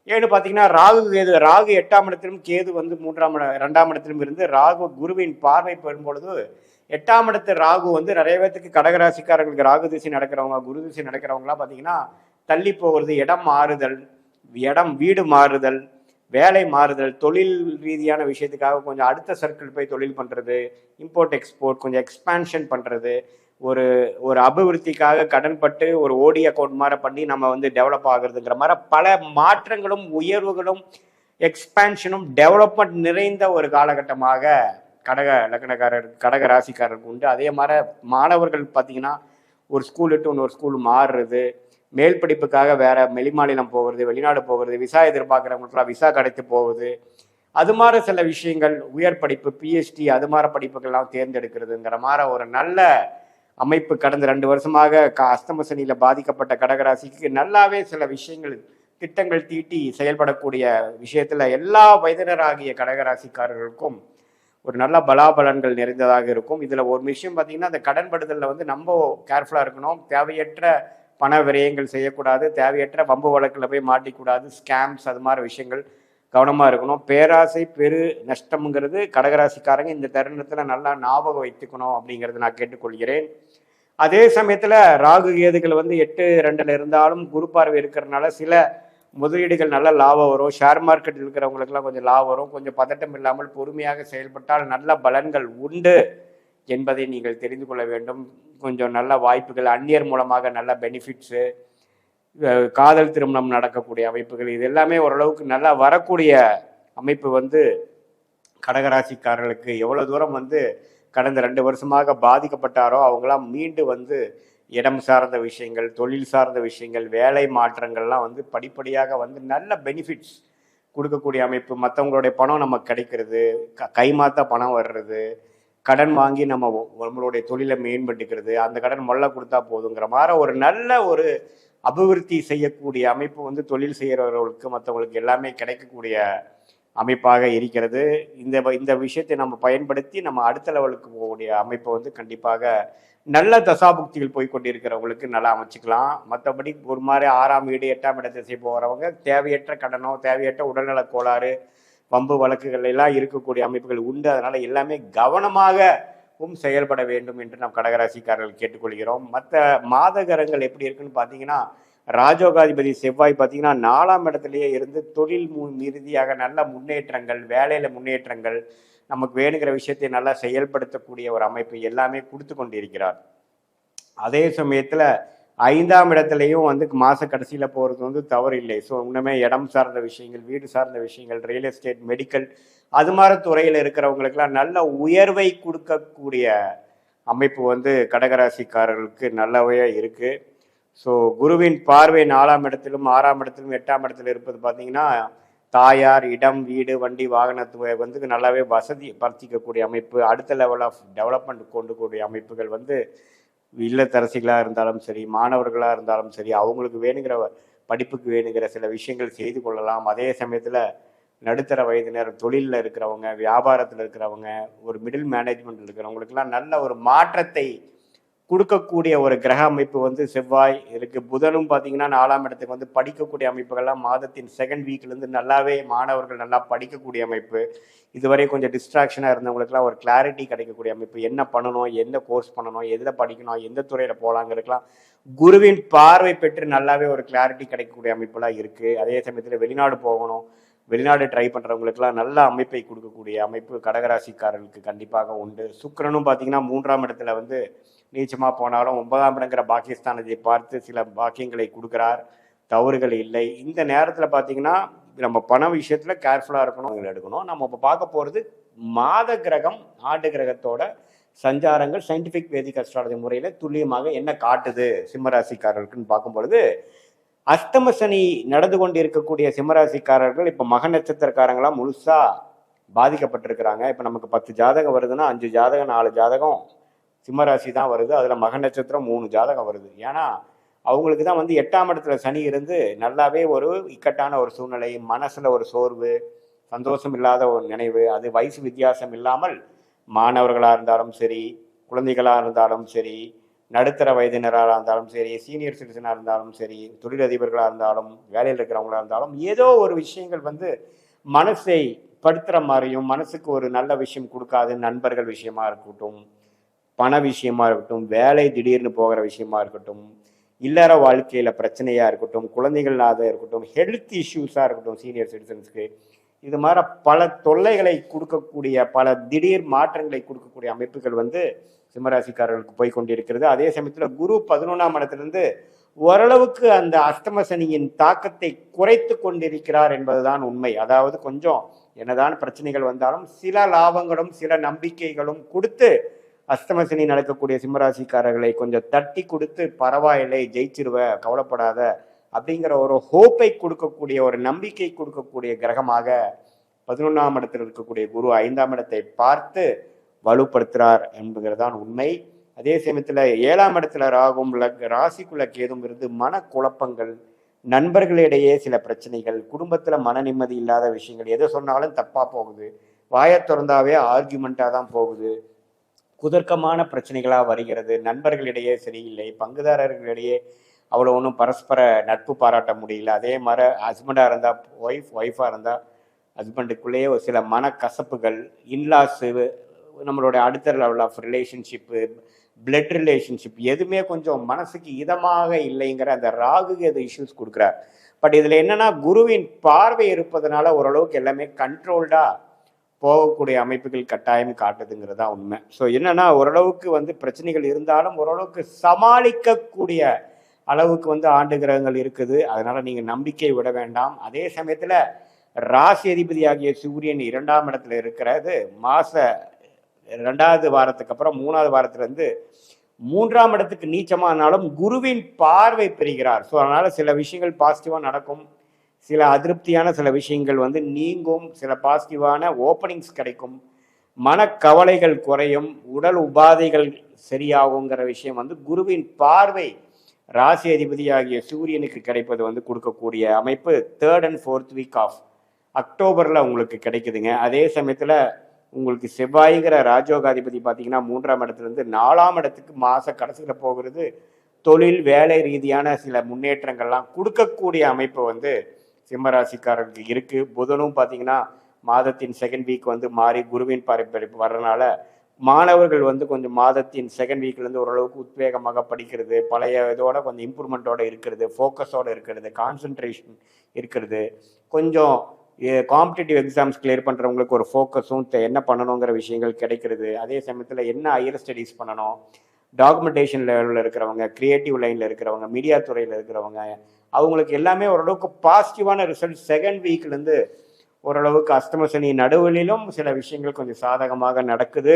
ஏன்னு பார்த்தீங்கன்னா ராகு 8ஆம் இடத்திலும், கேது வந்து 2ஆம் இடத்திலும் இருந்து ராகு குருவின் பார்வை பெறும்பொழுது 8ஆம் இடத்து ராகு வந்து நிறைய பேத்துக்கு கடகராசிக்காரர்களுக்கு ராகு திசை நடக்கிறவங்க, குரு திசை நடக்கிறவங்களாம் பார்த்தீங்கன்னா தள்ளி போகிறது, இடம் மாறுதல், வீடு மாறுதல், வேலை மாறுதல், தொழில் ரீதியான விஷயத்துக்காக கொஞ்சம் அடுத்த சர்க்கிள் போய் தொழில் பண்ணுறது, இம்போர்ட் எக்ஸ்போர்ட் கொஞ்சம் எக்ஸ்பான்ஷன் பண்ணுறது, ஒரு அபிவிருத்திக்காக கடன்பட்டு ஒரு ஓடி அக்கௌண்ட் மாதிரி பண்ணி நம்ம வந்து டெவலப் ஆகுறதுங்கிற மாதிரி பல மாற்றங்களும் உயர்வுகளும் எக்ஸ்பான்ஷனும் டெவலப்மெண்ட் நிறைந்த ஒரு காலகட்டமாக கடக ராசிக்காரருக்கு உண்டு. அதே மாதிரி மாணவர்கள் பார்த்தீங்கன்னா ஒரு ஸ்கூல் விட்டு இன்னொரு ஸ்கூல் மாறுறது, மேல் படிப்புக்காக வேற வெளிமாநிலம் போகிறது, வெளிநாடு போகிறது, விசா எதிர்பார்க்குறவங்களுக்குலாம் விசா கிடைத்து போகுது, அது மாதிரி சில விஷயங்கள், உயர் படிப்பு, பிஹெச்டி அது மாதிரி படிப்புகள்லாம் தேர்ந்தெடுக்கிறதுங்கிற மாதிரி ஒரு நல்ல அமைப்பு கடந்த 2 வருஷமாக அஷ்டம சனியில் பாதிக்கப்பட்ட கடகராசிக்கு நல்லாவே சில விஷயங்கள், திட்டங்கள் தீட்டி செயல்படக்கூடிய விஷயத்தில் எல்லா வயதினராகிய கடகராசிக்காரர்களுக்கும் ஒரு நல்ல பலாபலன்கள் நிறைந்ததாக இருக்கும். இதில் ஒரு விஷயம் பார்த்தீங்கன்னா, அந்த கடன்படுதலில் வந்து நம்ம கேர்ஃபுல்லாக இருக்கணும். தேவையற்ற பண விரயங்கள் செய்யக்கூடாது, தேவையற்ற வம்பு வழக்கில் போய் மாட்டிக்கூடாது, ஸ்கேம்ஸ் அது மாதிரி விஷயங்கள் கவனமாக இருக்கணும். பேராசை பெரு நஷ்டம்ங்கிறது கடகராசிக்காரங்க இந்த தருணத்தில் நல்லா ஞாபகம் வைத்துக்கணும் அப்படிங்கிறது நான் கேட்டுக்கொள்கிறேன். அதே சமயத்தில் ராகு கேதுகள் வந்து 8-2 இருந்தாலும் குரு பார்வை இருக்கிறதுனால சில முதலீடுகள் நல்ல லாபம் வரும். ஷேர் மார்க்கெட்டில் இருக்கிறவங்களுக்கெல்லாம் கொஞ்சம் லாபம் வரும். கொஞ்சம் பதட்டம் இல்லாமல் பொறுமையாக செயல்பட்டால் நல்ல பலன்கள் உண்டு என்பதை நீங்கள் தெரிந்து கொள்ள வேண்டும். கொஞ்சம் நல்ல வாய்ப்புகள், அந்நியர் மூலமாக நல்ல பெனிஃபிட்ஸு, காதல் திருமணம் நடக்கக்கூடிய அமைப்புகள், இது எல்லாமே ஓரளவுக்கு நல்லா வரக்கூடிய அமைப்பு வந்து கடகராசிக்காரர்களுக்கு எவ்வளோ தூரம் வந்து கடந்த 2 வருஷமாக பாதிக்கப்பட்டாரோ அவங்களாம் மீண்டு வந்து இடம் சார்ந்த விஷயங்கள், தொழில் சார்ந்த விஷயங்கள், வேலை மாற்றங்கள்லாம் வந்து படிப்படியாக வந்து நல்ல பெனிஃபிட்ஸ் கொடுக்கக்கூடிய அமைப்பு. மற்றவங்களுடைய பணம் நமக்கு கிடைக்கிறது, கைமாத்த பணம் வர்றது, கடன் வாங்கி நம்மளுடைய தொழிலை மேம்பட்டுக்கிறது, அந்த கடன் மொல்ல கொடுத்தா போதுங்கிற மாதிரி ஒரு நல்ல ஒரு அபிவிருத்தி செய்யக்கூடிய அமைப்பு வந்து தொழில் செய்கிறவர்களுக்கு மற்றவங்களுக்கு எல்லாமே கிடைக்கக்கூடிய அமைப்பாக இருக்கிறது. இந்த விஷயத்தை நம்ம பயன்படுத்தி நம்ம அடுத்த லெவலுக்கு போகக்கூடிய அமைப்பை வந்து கண்டிப்பாக நல்ல தசாபுக்திகள் போய் கொண்டிருக்கிறவங்களுக்கு நல்லா அமைச்சுக்கலாம். மற்றபடி ஒரு மாதிரி 6ஆம் வீடு 8ஆம் இட திசை போகிறவங்க தேவையற்ற கடனோ தேவையற்ற உடல்நல கோளாறு வம்பு வழக்குகள் எல்லாம் இருக்கக்கூடிய அமைப்புகள் உண்டு. அதனால எல்லாமே கவனமாகவும் செயல்பட வேண்டும் என்று நாம் கடகராசிக்காரர்கள் கேட்டுக்கொள்கிறோம். மற்ற மாதகரங்கள் எப்படி இருக்குன்னு பார்த்தீங்கன்னா, ராஜோகாதிபதி செவ்வாய் பார்த்தீங்கன்னா 4ஆம் இடத்துலயே இருந்து தொழில் ரீதியாக நல்ல முன்னேற்றங்கள், வேலையில முன்னேற்றங்கள், நமக்கு வேணுங்கிற விஷயத்தை நல்லா செயல்படுத்தக்கூடிய ஒரு அமைப்பு எல்லாமே கொடுத்து கொண்டிருக்கிறார். அதே சமயத்துல 5ஆம் இடத்துலையும் வந்து மாச கடைசியில போறது வந்து தவறு இல்லை. ஸோ இன்னுமே இடம் சார்ந்த விஷயங்கள், வீடு சார்ந்த விஷயங்கள், ரியல் எஸ்டேட், மெடிக்கல் அது மாதிரி துறையில் இருக்கிறவங்களுக்கெல்லாம் நல்ல உயர்வை கொடுக்கக்கூடிய அமைப்பு வந்து கடகராசிக்காரர்களுக்கு நல்லாவே இருக்கு. ஸோ குருவின் பார்வை 4ஆம் இடத்திலும் 6ஆம் இடத்திலும் 8ஆம் இடத்துல இருப்பது பார்த்தீங்கன்னா, தாயார், இடம், வீடு, வண்டி, வாகனத்துவை வந்து நல்லாவே வசதி படுத்திக்கக்கூடிய அமைப்பு, அடுத்த லெவல் ஆஃப் டெவலப்மெண்ட் கொண்டு கூடிய அமைப்புகள் வந்து இல்லத்தரசிகளாக இருந்தாலும் சரி, மாணவர்களாக இருந்தாலும் சரி, அவங்களுக்கு வேணுங்கிற படிப்புக்கு வேணுங்கிற சில விஷயங்கள் செய்து கொள்ளலாம். அதே சமயத்தில் நடுத்தர வயதினர், தொழிலில் இருக்கிறவங்க, வியாபாரத்தில் இருக்கிறவங்க, ஒரு மிடில் மேனேஜ்மெண்ட்டில் இருக்கிறவங்களுக்கெல்லாம் நல்ல ஒரு மாற்றத்தை கொடுக்கக்கூடிய ஒரு கிரக அமைப்பு வந்து செவ்வாய் இருக்கு. புதனும் பார்த்தீங்கன்னா 4ஆம் இடத்துக்கு வந்து படிக்கக்கூடிய அமைப்புகள்லாம் மாதத்தின் செகண்ட் வீக்லேருந்து நல்லாவே மாணவர்கள் நல்லா படிக்கக்கூடிய அமைப்பு. இதுவரை கொஞ்சம் டிஸ்ட்ராக்ஷனாக இருந்தவங்களுக்குலாம் ஒரு கிளாரிட்டி கிடைக்கக்கூடிய அமைப்பு. என்ன பண்ணணும், எந்த கோர்ஸ் பண்ணணும், எதில் படிக்கணும், எந்த துறையில் போகலாங்கிறதுக்கெல்லாம் குருவின் பார்வை பெற்று நல்லாவே ஒரு கிளாரிட்டி கிடைக்கக்கூடிய அமைப்புலாம் இருக்குது. அதே சமயத்தில் வெளிநாடு போகணும், வெளிநாடு ட்ரை பண்ணுறவங்களுக்குலாம் நல்ல அமைப்பை கொடுக்கக்கூடிய அமைப்பு கடகராசிக்காரர்களுக்கு கண்டிப்பாக உண்டு. சுக்கிரனும் பார்த்தீங்கன்னா 3ஆம் இடத்துல வந்து நீச்சமாக போனாலும் 9ஆம் இடங்கிற பாகிஸ்தானத்தை பார்த்து சில பாக்கியங்களை கொடுக்குறார். தவறுகள் இல்லை. இந்த நேரத்தில் பார்த்தீங்கன்னா நம்ம பண விஷயத்தில் கேர்ஃபுல்லாக இருக்கணும், எடுக்கணும். நம்ம இப்போ பார்க்க போகிறது மாத கிரகம் ஆண்டு கிரகத்தோட சஞ்சாரங்கள் சயின்டிஃபிக் வேதிக் அஸ்ட்ராலஜி முறையில் துல்லியமாக என்ன காட்டுது சிம்மராசிக்காரர்களுக்குன்னு பார்க்கும்பொழுது, அஷ்டம சனி நடந்து கொண்டு இருக்கக்கூடிய சிம்மராசிக்காரர்கள் இப்போ மக நட்சத்திரக்காரங்களாம் முழுசாக பாதிக்கப்பட்டிருக்கிறாங்க. இப்போ நமக்கு 10 ஜாதகம் வருதுன்னா 5 ஜாதகம் 4 ஜாதகம் சிம்மராசி தான் வருது. அதில் மக நட்சத்திரம் 3 ஜாதகம் வருது. ஏன்னா அவங்களுக்கு தான் வந்து 8ஆம் இடத்துல சனி இருந்து நல்லாவே ஒரு இக்கட்டான ஒரு சூழ்நிலை, மனசில் ஒரு சோர்வு, சந்தோஷம் இல்லாத ஒரு நினைவு, அது வயசு வித்தியாசம் இல்லாமல் மாணவர்களாக இருந்தாலும் சரி, குழந்தைகளாக இருந்தாலும் சரி, நடுத்தர வயதினராக இருந்தாலும் சரி, சீனியர் சிட்டிசனாக இருந்தாலும் சரி, தொழிலதிபர்களாக இருந்தாலும், வேலையில் இருக்கிறவங்களாக இருந்தாலும், ஏதோ ஒரு விஷயங்கள் வந்து மனசை படுத்துகிற மாதிரியும் மனசுக்கு ஒரு நல்ல விஷயம் கொடுக்காது. நண்பர்கள் விஷயமா இருக்கட்டும், பண விஷயமா இருக்கட்டும், வேலை திடீர்னு போகிற விஷயமா இருக்கட்டும், இல்லற வாழ்க்கையில் பிரச்சனையாக இருக்கட்டும், குழந்தைகளாக இருக்கட்டும், ஹெல்த் இஷ்யூஸாக இருக்கட்டும், சீனியர் சிட்டிசன்ஸ்க்கு இது மாதிரி பல தொல்லைகளை கொடுக்கக்கூடிய பல திடீர் மாற்றங்களை கொடுக்கக்கூடிய அமைப்புகள் வந்து சிம்மராசிக்காரர்களுக்கு போய் கொண்டிருக்கிறது. அதே சமயத்தில் குரு 11ஆம் இடத்திலிருந்து ஓரளவுக்கு அந்த அஷ்டம சனியின் தாக்கத்தை குறைத்து கொண்டிருக்கிறார் என்பதுதான் உண்மை. அதாவது கொஞ்சம் என்னதான் பிரச்சனைகள் வந்தாலும் சில லாபங்களும் சில நம்பிக்கைகளும் கொடுத்து அஷ்டம சனி நடக்கக்கூடிய சிம்மராசிக்காரர்களை கொஞ்சம் தட்டி கொடுத்து பரவாயில்லை, ஜெயிச்சிருவ, கவலைப்படாத அப்படிங்கிற ஒரு ஹோப்பை கொடுக்கக்கூடிய ஒரு நம்பிக்கை கொடுக்கக்கூடிய கிரகமாக 11ஆம் இடத்தில் இருக்கக்கூடிய குரு 5ஆம் இடத்தை பார்த்து வலுப்படுத்துகிறார் என்பதுதான் உண்மை. அதே சமயத்தில் 7ஆம் இடத்துல ராகும் ராசிக்குள்ள கேதும் இருந்து மனக்குழப்பங்கள், நண்பர்களிடையே சில பிரச்சனைகள், குடும்பத்தில் மன நிம்மதி இல்லாத விஷயங்கள், எதை சொன்னாலும் தப்பாக போகுது, வாயை திறந்தாவே ஆர்கியூமெண்ட்டாக தான் போகுது, குதர்க்கமான பிரச்சனைகளாக வருகிறது, நண்பர்களிடையே சரியில்லை, பங்குதாரர்களிடையே அவ்வளோ ஒன்றும் பரஸ்பர நட்பு பாராட்ட முடியல. அதே மாதிரி ஹஸ்பண்டாக இருந்தால் ஒய்ஃபாக இருந்தால் ஹஸ்பண்டுக்குள்ளேயே ஒரு சில மனக்கசப்புகள், இன்லாஸு, நம்மளோட அடுத்த level of relationship, blood relationship எதுவுமே கொஞ்சம் மனசுக்கு இதமாக இல்லைங்கிற அந்த ராகுக்கு அது இஷ்யூஸ் கொடுக்குறார். பட் இதில் என்னன்னா, குருவின் பார்வை இருப்பதனால ஓரளவுக்கு எல்லாமே கண்ட்ரோல்டாக போகக்கூடிய அமைப்புகள் கட்டாயம் காட்டுதுங்கிறது தான் உண்மை. ஸோ என்னன்னா, ஓரளவுக்கு வந்து பிரச்சனைகள் இருந்தாலும் ஓரளவுக்கு சமாளிக்கக்கூடிய அளவுக்கு வந்து ஆண்டு கிரகங்கள் இருக்குது. அதனால நீங்க நம்பிக்கை விட வேண்டாம். அதே சமயத்துல ராசி அதிபதியாகிய சூரியன் 2ஆம் இடத்துல இருக்கிறது மாச 2வது வாரத்துக்கு அப்புறம் 3வது வாரத்துல இருந்து 3ஆம் இடத்துக்கு நீச்சமானாலும் குருவின் பார்வை பெறுகிறார். ஸோ அதனால சில விஷயங்கள் பாசிட்டிவா நடக்கும், சில அதிருப்தியான சில விஷயங்கள் வந்து நீங்கும், சில பாசிட்டிவான ஓப்பனிங்ஸ் கிடைக்கும், மனக்கவலைகள் குறையும், உடல் உபாதைகள் சரியாகுங்கிற விஷயம் வந்து குருவின் பார்வை ராசி அதிபதியாகிய சூரியனுக்கு கிடைப்பது வந்து கொடுக்கக்கூடிய அமைப்பு 3rd and 4th week of அக்டோபரில் உங்களுக்கு கிடைக்குதுங்க. அதே சமயத்தில் உங்களுக்கு செவ்வாய்ங்கிற ராஜோகாதிபதி பார்த்தீங்கன்னா 3ஆம் இடத்துலேருந்து 4ஆம் இடத்துக்கு மாத கடைசியில் போகிறது. தொழில் வேலை ரீதியான சில முன்னேற்றங்கள்லாம் கொடுக்கக்கூடிய அமைப்பு வந்து சிம்மராசிக்காரருக்கு இருக்குது. புதனும் பார்த்தீங்கன்னா மாதத்தின் 2nd வீக் வந்து மாறி குருவின் பரப்பரிப்பு வர்றதுனால மாணவர்கள் வந்து கொஞ்சம் மாதத்தின் 2nd வீக்லேருந்து ஓரளவுக்கு உத்வேகமாக படிக்கிறது, பழைய இதோட கொஞ்சம் இம்ப்ரூவ்மெண்ட்டோட இருக்கிறது, ஃபோக்கஸோடு இருக்கிறது, கான்சன்ட்ரேஷன் இருக்கிறது, கொஞ்சம் காம்படிட்டிவ் எக்ஸாம்ஸ் கிளியர் பண்ணுறவங்களுக்கு ஒரு ஃபோக்கஸும் என்ன பண்ணணுங்கிற விஷயங்கள் கிடைக்கிறது. அதே சமயத்தில் என்ன ஹையர் ஸ்டடீஸ் பண்ணணும், டாக்குமெண்டேஷன் லெவலில் இருக்கிறவங்க, கிரியேட்டிவ் லைனில் இருக்கிறவங்க, மீடியா துறையில் இருக்கிறவங்க, அவங்களுக்கு எல்லாமே ஓரளவுக்கு பாசிட்டிவான ரிசல்ட் 2nd வீக்லேருந்து ஓரளவுக்கு அஷ்டம சனி நடுவிலும் சில விஷயங்கள் கொஞ்சம் சாதகமாக நடக்குது